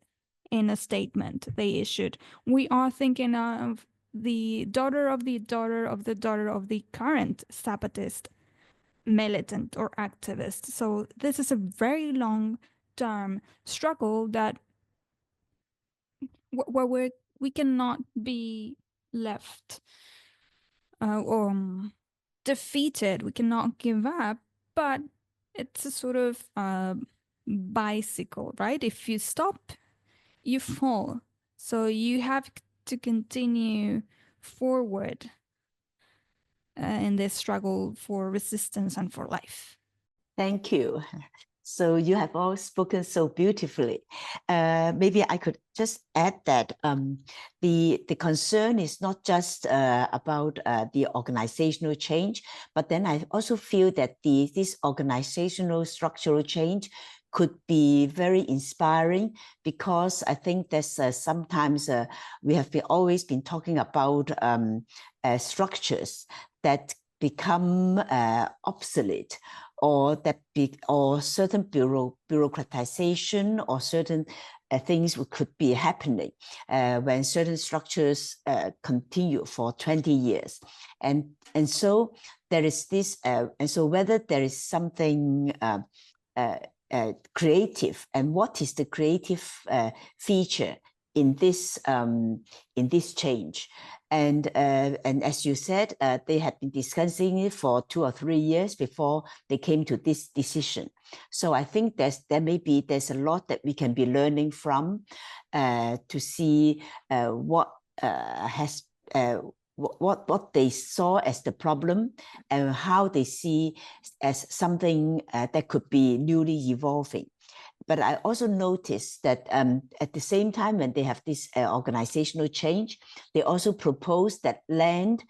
in a statement they issued. We are thinking of the daughter of the daughter of the daughter of the current Zapatist militant or activist. So this is a very long-term struggle that where we cannot be left or defeated. We cannot give up, but it's a sort of bicycle, right? If you stop, you fall. So you have to continue forward in this struggle for resistance and for life. Thank you. So you have all spoken so beautifully. Maybe I could just add that the concern is not just about the organizational change, but then I also feel that this organizational structural change could be very inspiring, because I think there's sometimes we have always been talking about structures that become obsolete, or certain bureaucratization, or certain things could be happening when certain structures continue for 20 years. And so there is this, and so whether there is something creative, and what is the creative feature in this change. And as you said, they had been discussing it for 2 or 3 years before they came to this decision. So I think there's a lot that we can be learning from to see what they saw as the problem, and how they see as something that could be newly evolving. But I also noticed that at the same time, when they have this organizational change, they also propose that land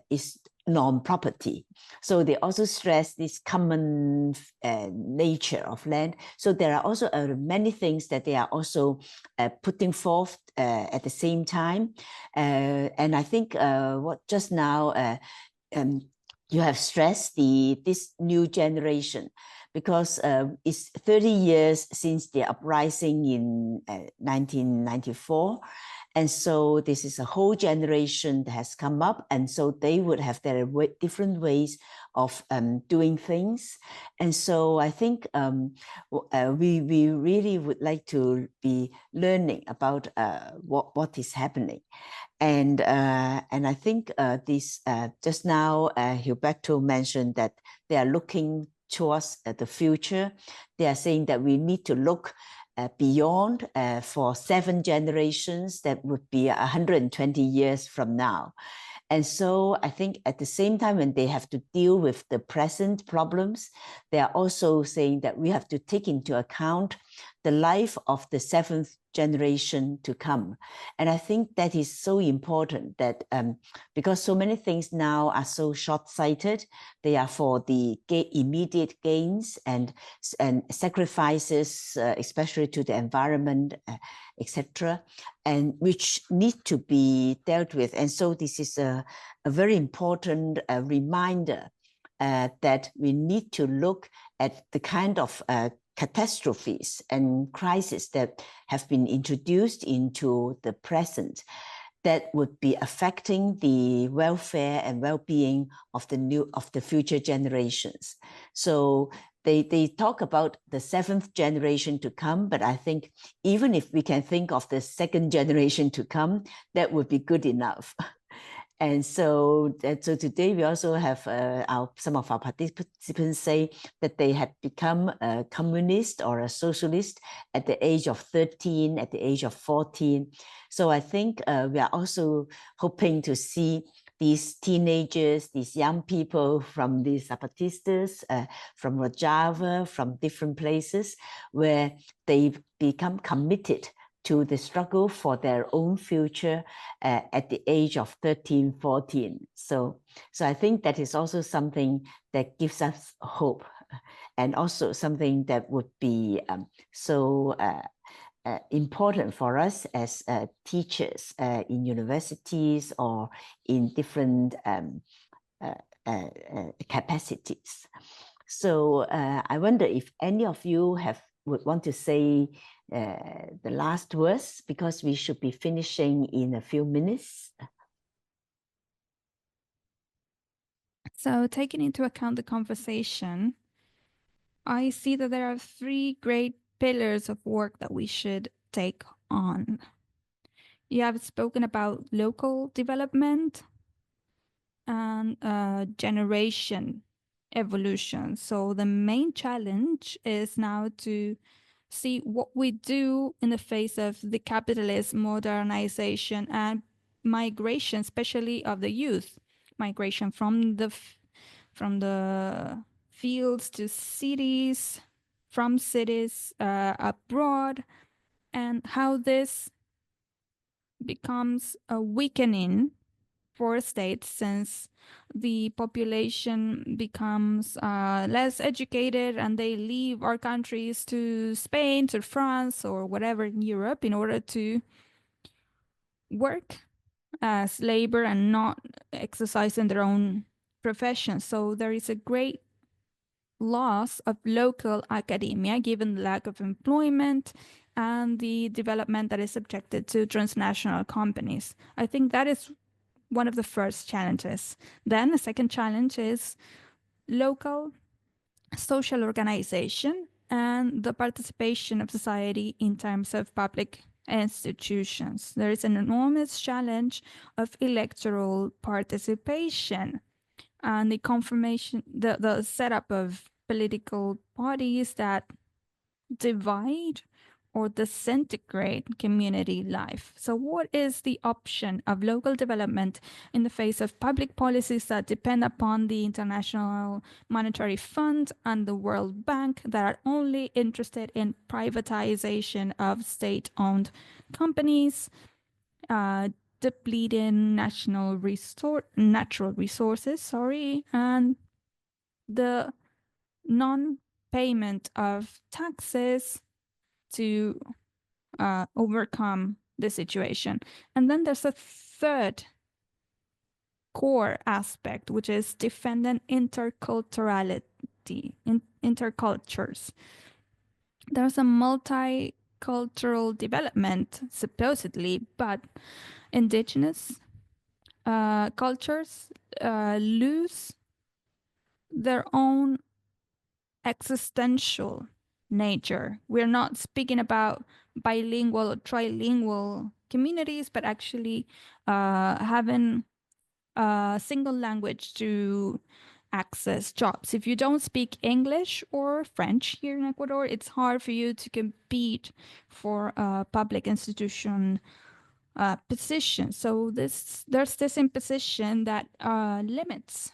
is non-property. So they also stress this common nature of land. So there are also many things that they are also putting forth at the same time. And I think what just now you have stressed this new generation, because it's 30 years since the uprising in 1994. And so this is a whole generation that has come up, and so they would have their different ways of doing things. And so I think we really would like to be learning about what is happening. And I think this just now Gilberto mentioned that they are looking towards the future. They are saying that we need to look beyond for 7 generations, that would be 120 years from now. And so I think at the same time, when they have to deal with the present problems, they are also saying that we have to take into account the life of the 7th generation to come. And I think that is so important, that because so many things now are so short-sighted, they are for the immediate gains and sacrifices, especially to the environment, etc., and which need to be dealt with. And so this is a very important reminder that we need to look at the kind of catastrophes and crises that have been introduced into the present, that would be affecting the welfare and well-being of the future generations. So they talk about the 7th generation to come, but I think even if we can think of the 2nd generation to come, that would be good enough. And so today we also have some of our participants say that they had become a communist or a socialist at the age of 13, at the age of 14. So I think we are also hoping to see these teenagers, these young people from the Zapatistas, from Rojava, from different places, where they become committed to the struggle for their own future at the age of 13, 14. So I think that is also something that gives us hope, and also something that would be so important for us as teachers in universities or in different capacities. So I wonder if any of you would want to say the last words, because we should be finishing in a few minutes. So taking into account the conversation, I see that there are 3 great pillars of work that we should take on. You have spoken about local development and generation evolution. So the main challenge is now to see what we do in the face of the capitalist modernization and migration, especially of the youth, migration from the fields to cities, from cities abroad, and how this becomes a weakening for states, since the population becomes less educated and they leave our countries to Spain, to France, or whatever in Europe in order to work as labor and not exercising their own profession. So there is a great loss of local academia given the lack of employment and the development that is subjected to transnational companies. I think that is one of the first challenges. Then the second challenge is local social organization and the participation of society in terms of public institutions. There is an enormous challenge of electoral participation and the confirmation, the setup of political parties that divide or disintegrate community life. So what is the option of local development in the face of public policies that depend upon the International Monetary Fund and the World Bank that are only interested in privatization of state-owned companies, depleting natural resources, and the non-payment of taxes to overcome the situation. And then there's a third core aspect, which is defending interculturality, intercultures. There's a multicultural development, supposedly, but indigenous cultures lose their own existential nature. We're not speaking about bilingual or trilingual communities, but actually having a single language to access jobs. If you don't speak English or French here in Ecuador, it's hard for you to compete for a public institution position. So there's this imposition that limits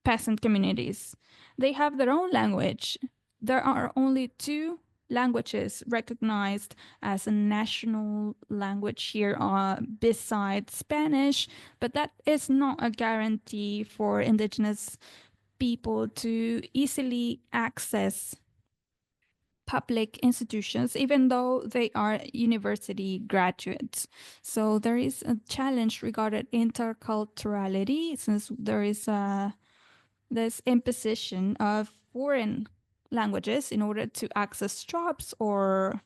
peasant communities. They have their own language. There are only 2 languages recognized as a national language here besides Spanish, but that is not a guarantee for indigenous people to easily access public institutions, even though they are university graduates. So there is a challenge regarding interculturality, since there is this imposition of foreign languages in order to access jobs or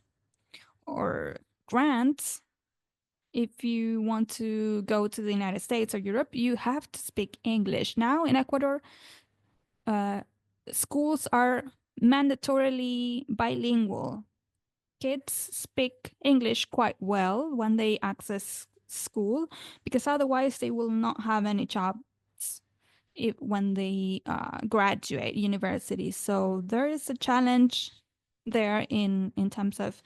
grants. If you want to go to the United States or Europe, you have to speak English. Now in Ecuador, schools are mandatorily bilingual. Kids speak English quite well when they access school, because otherwise they will not have any jobs when they graduate university. So there is a challenge there in terms of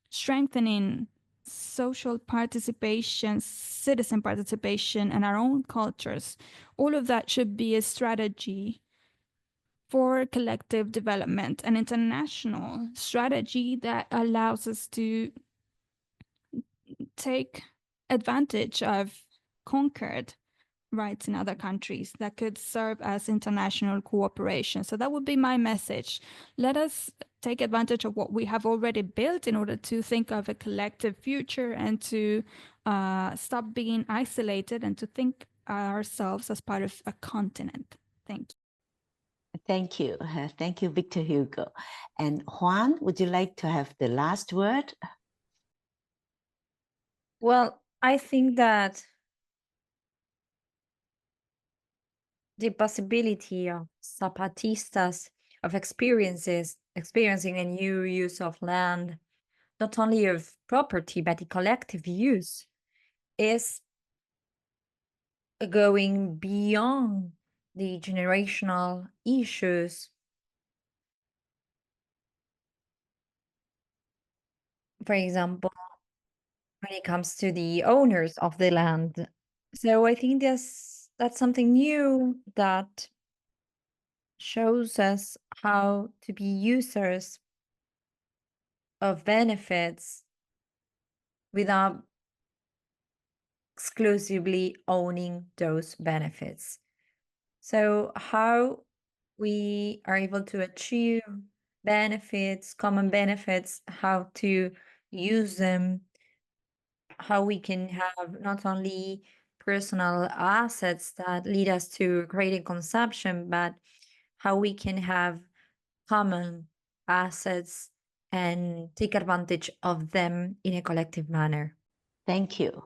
strengthening social participation, citizen participation, and our own cultures. All of that should be a strategy for collective development, an international strategy that allows us to take advantage of conquered rights in other countries that could serve as international cooperation. So that would be my message. Let us take advantage of what we have already built in order to think of a collective future and to stop being isolated and to think ourselves as part of a continent. Thank you. Thank you. Thank you, Victor Hugo. And Juan, would you like to have the last word? Well, I think that the possibility of Zapatistas of experiencing a new use of land, not only of property, but the collective use, is going beyond the generational issues. For example, when it comes to the owners of the land. So I think that's something new that shows us how to be users of benefits without exclusively owning those benefits. So how we are able to achieve benefits, common benefits, how to use them, how we can have not only personal assets that lead us to greater consumption, but how we can have common assets and take advantage of them in a collective manner. Thank you.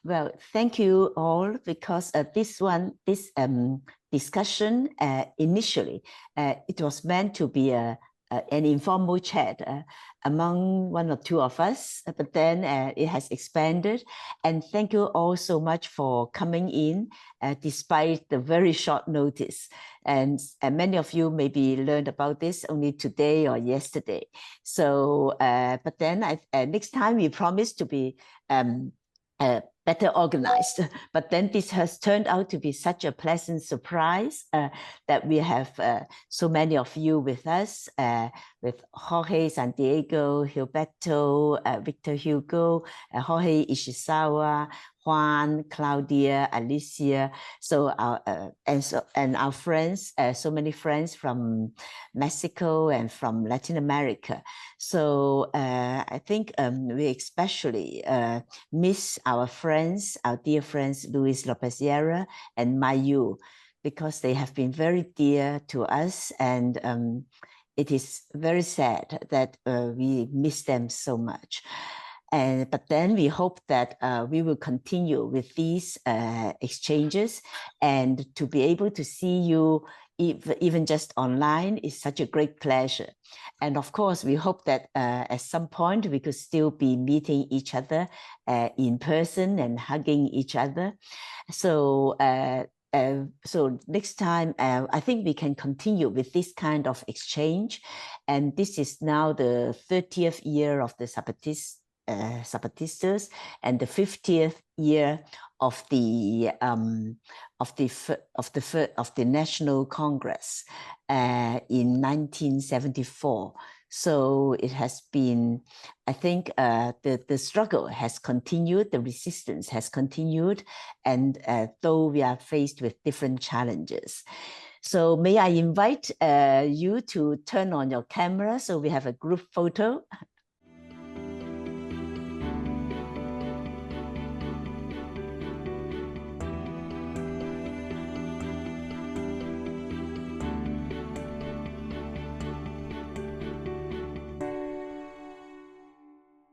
Well, thank you all, because this discussion initially, it was meant to be an informal chat among one or two of us, but then it has expanded. And thank you all so much for coming in despite the very short notice. And many of you maybe learned about this only today or yesterday. So, but then next time we promise to be better organized. But then this has turned out to be such a pleasant surprise that we have so many of you with us, with Jorge, Santiago, Gilberto, Victor Hugo, Jorge, Ishizawa, Juan, Claudia, Alicia. So our friends, so many friends from Mexico and from Latin America. So I think we especially miss our friends, our dear friends, Luis Lopez and Mayu, because they have been very dear to us, and it is very sad that we miss them so much. But then we hope that we will continue with these exchanges, and to be able to see you even just online is such a great pleasure. And of course, we hope that at some point we could still be meeting each other in person and hugging each other. So so next time, I think we can continue with this kind of exchange. And this is now the 30th year of the Zapatistas and the 50th year of the National Congress in 1974. So it has been, I think, the struggle has continued, the resistance has continued, and though we are faced with different challenges. So may I invite you to turn on your camera so we have a group photo.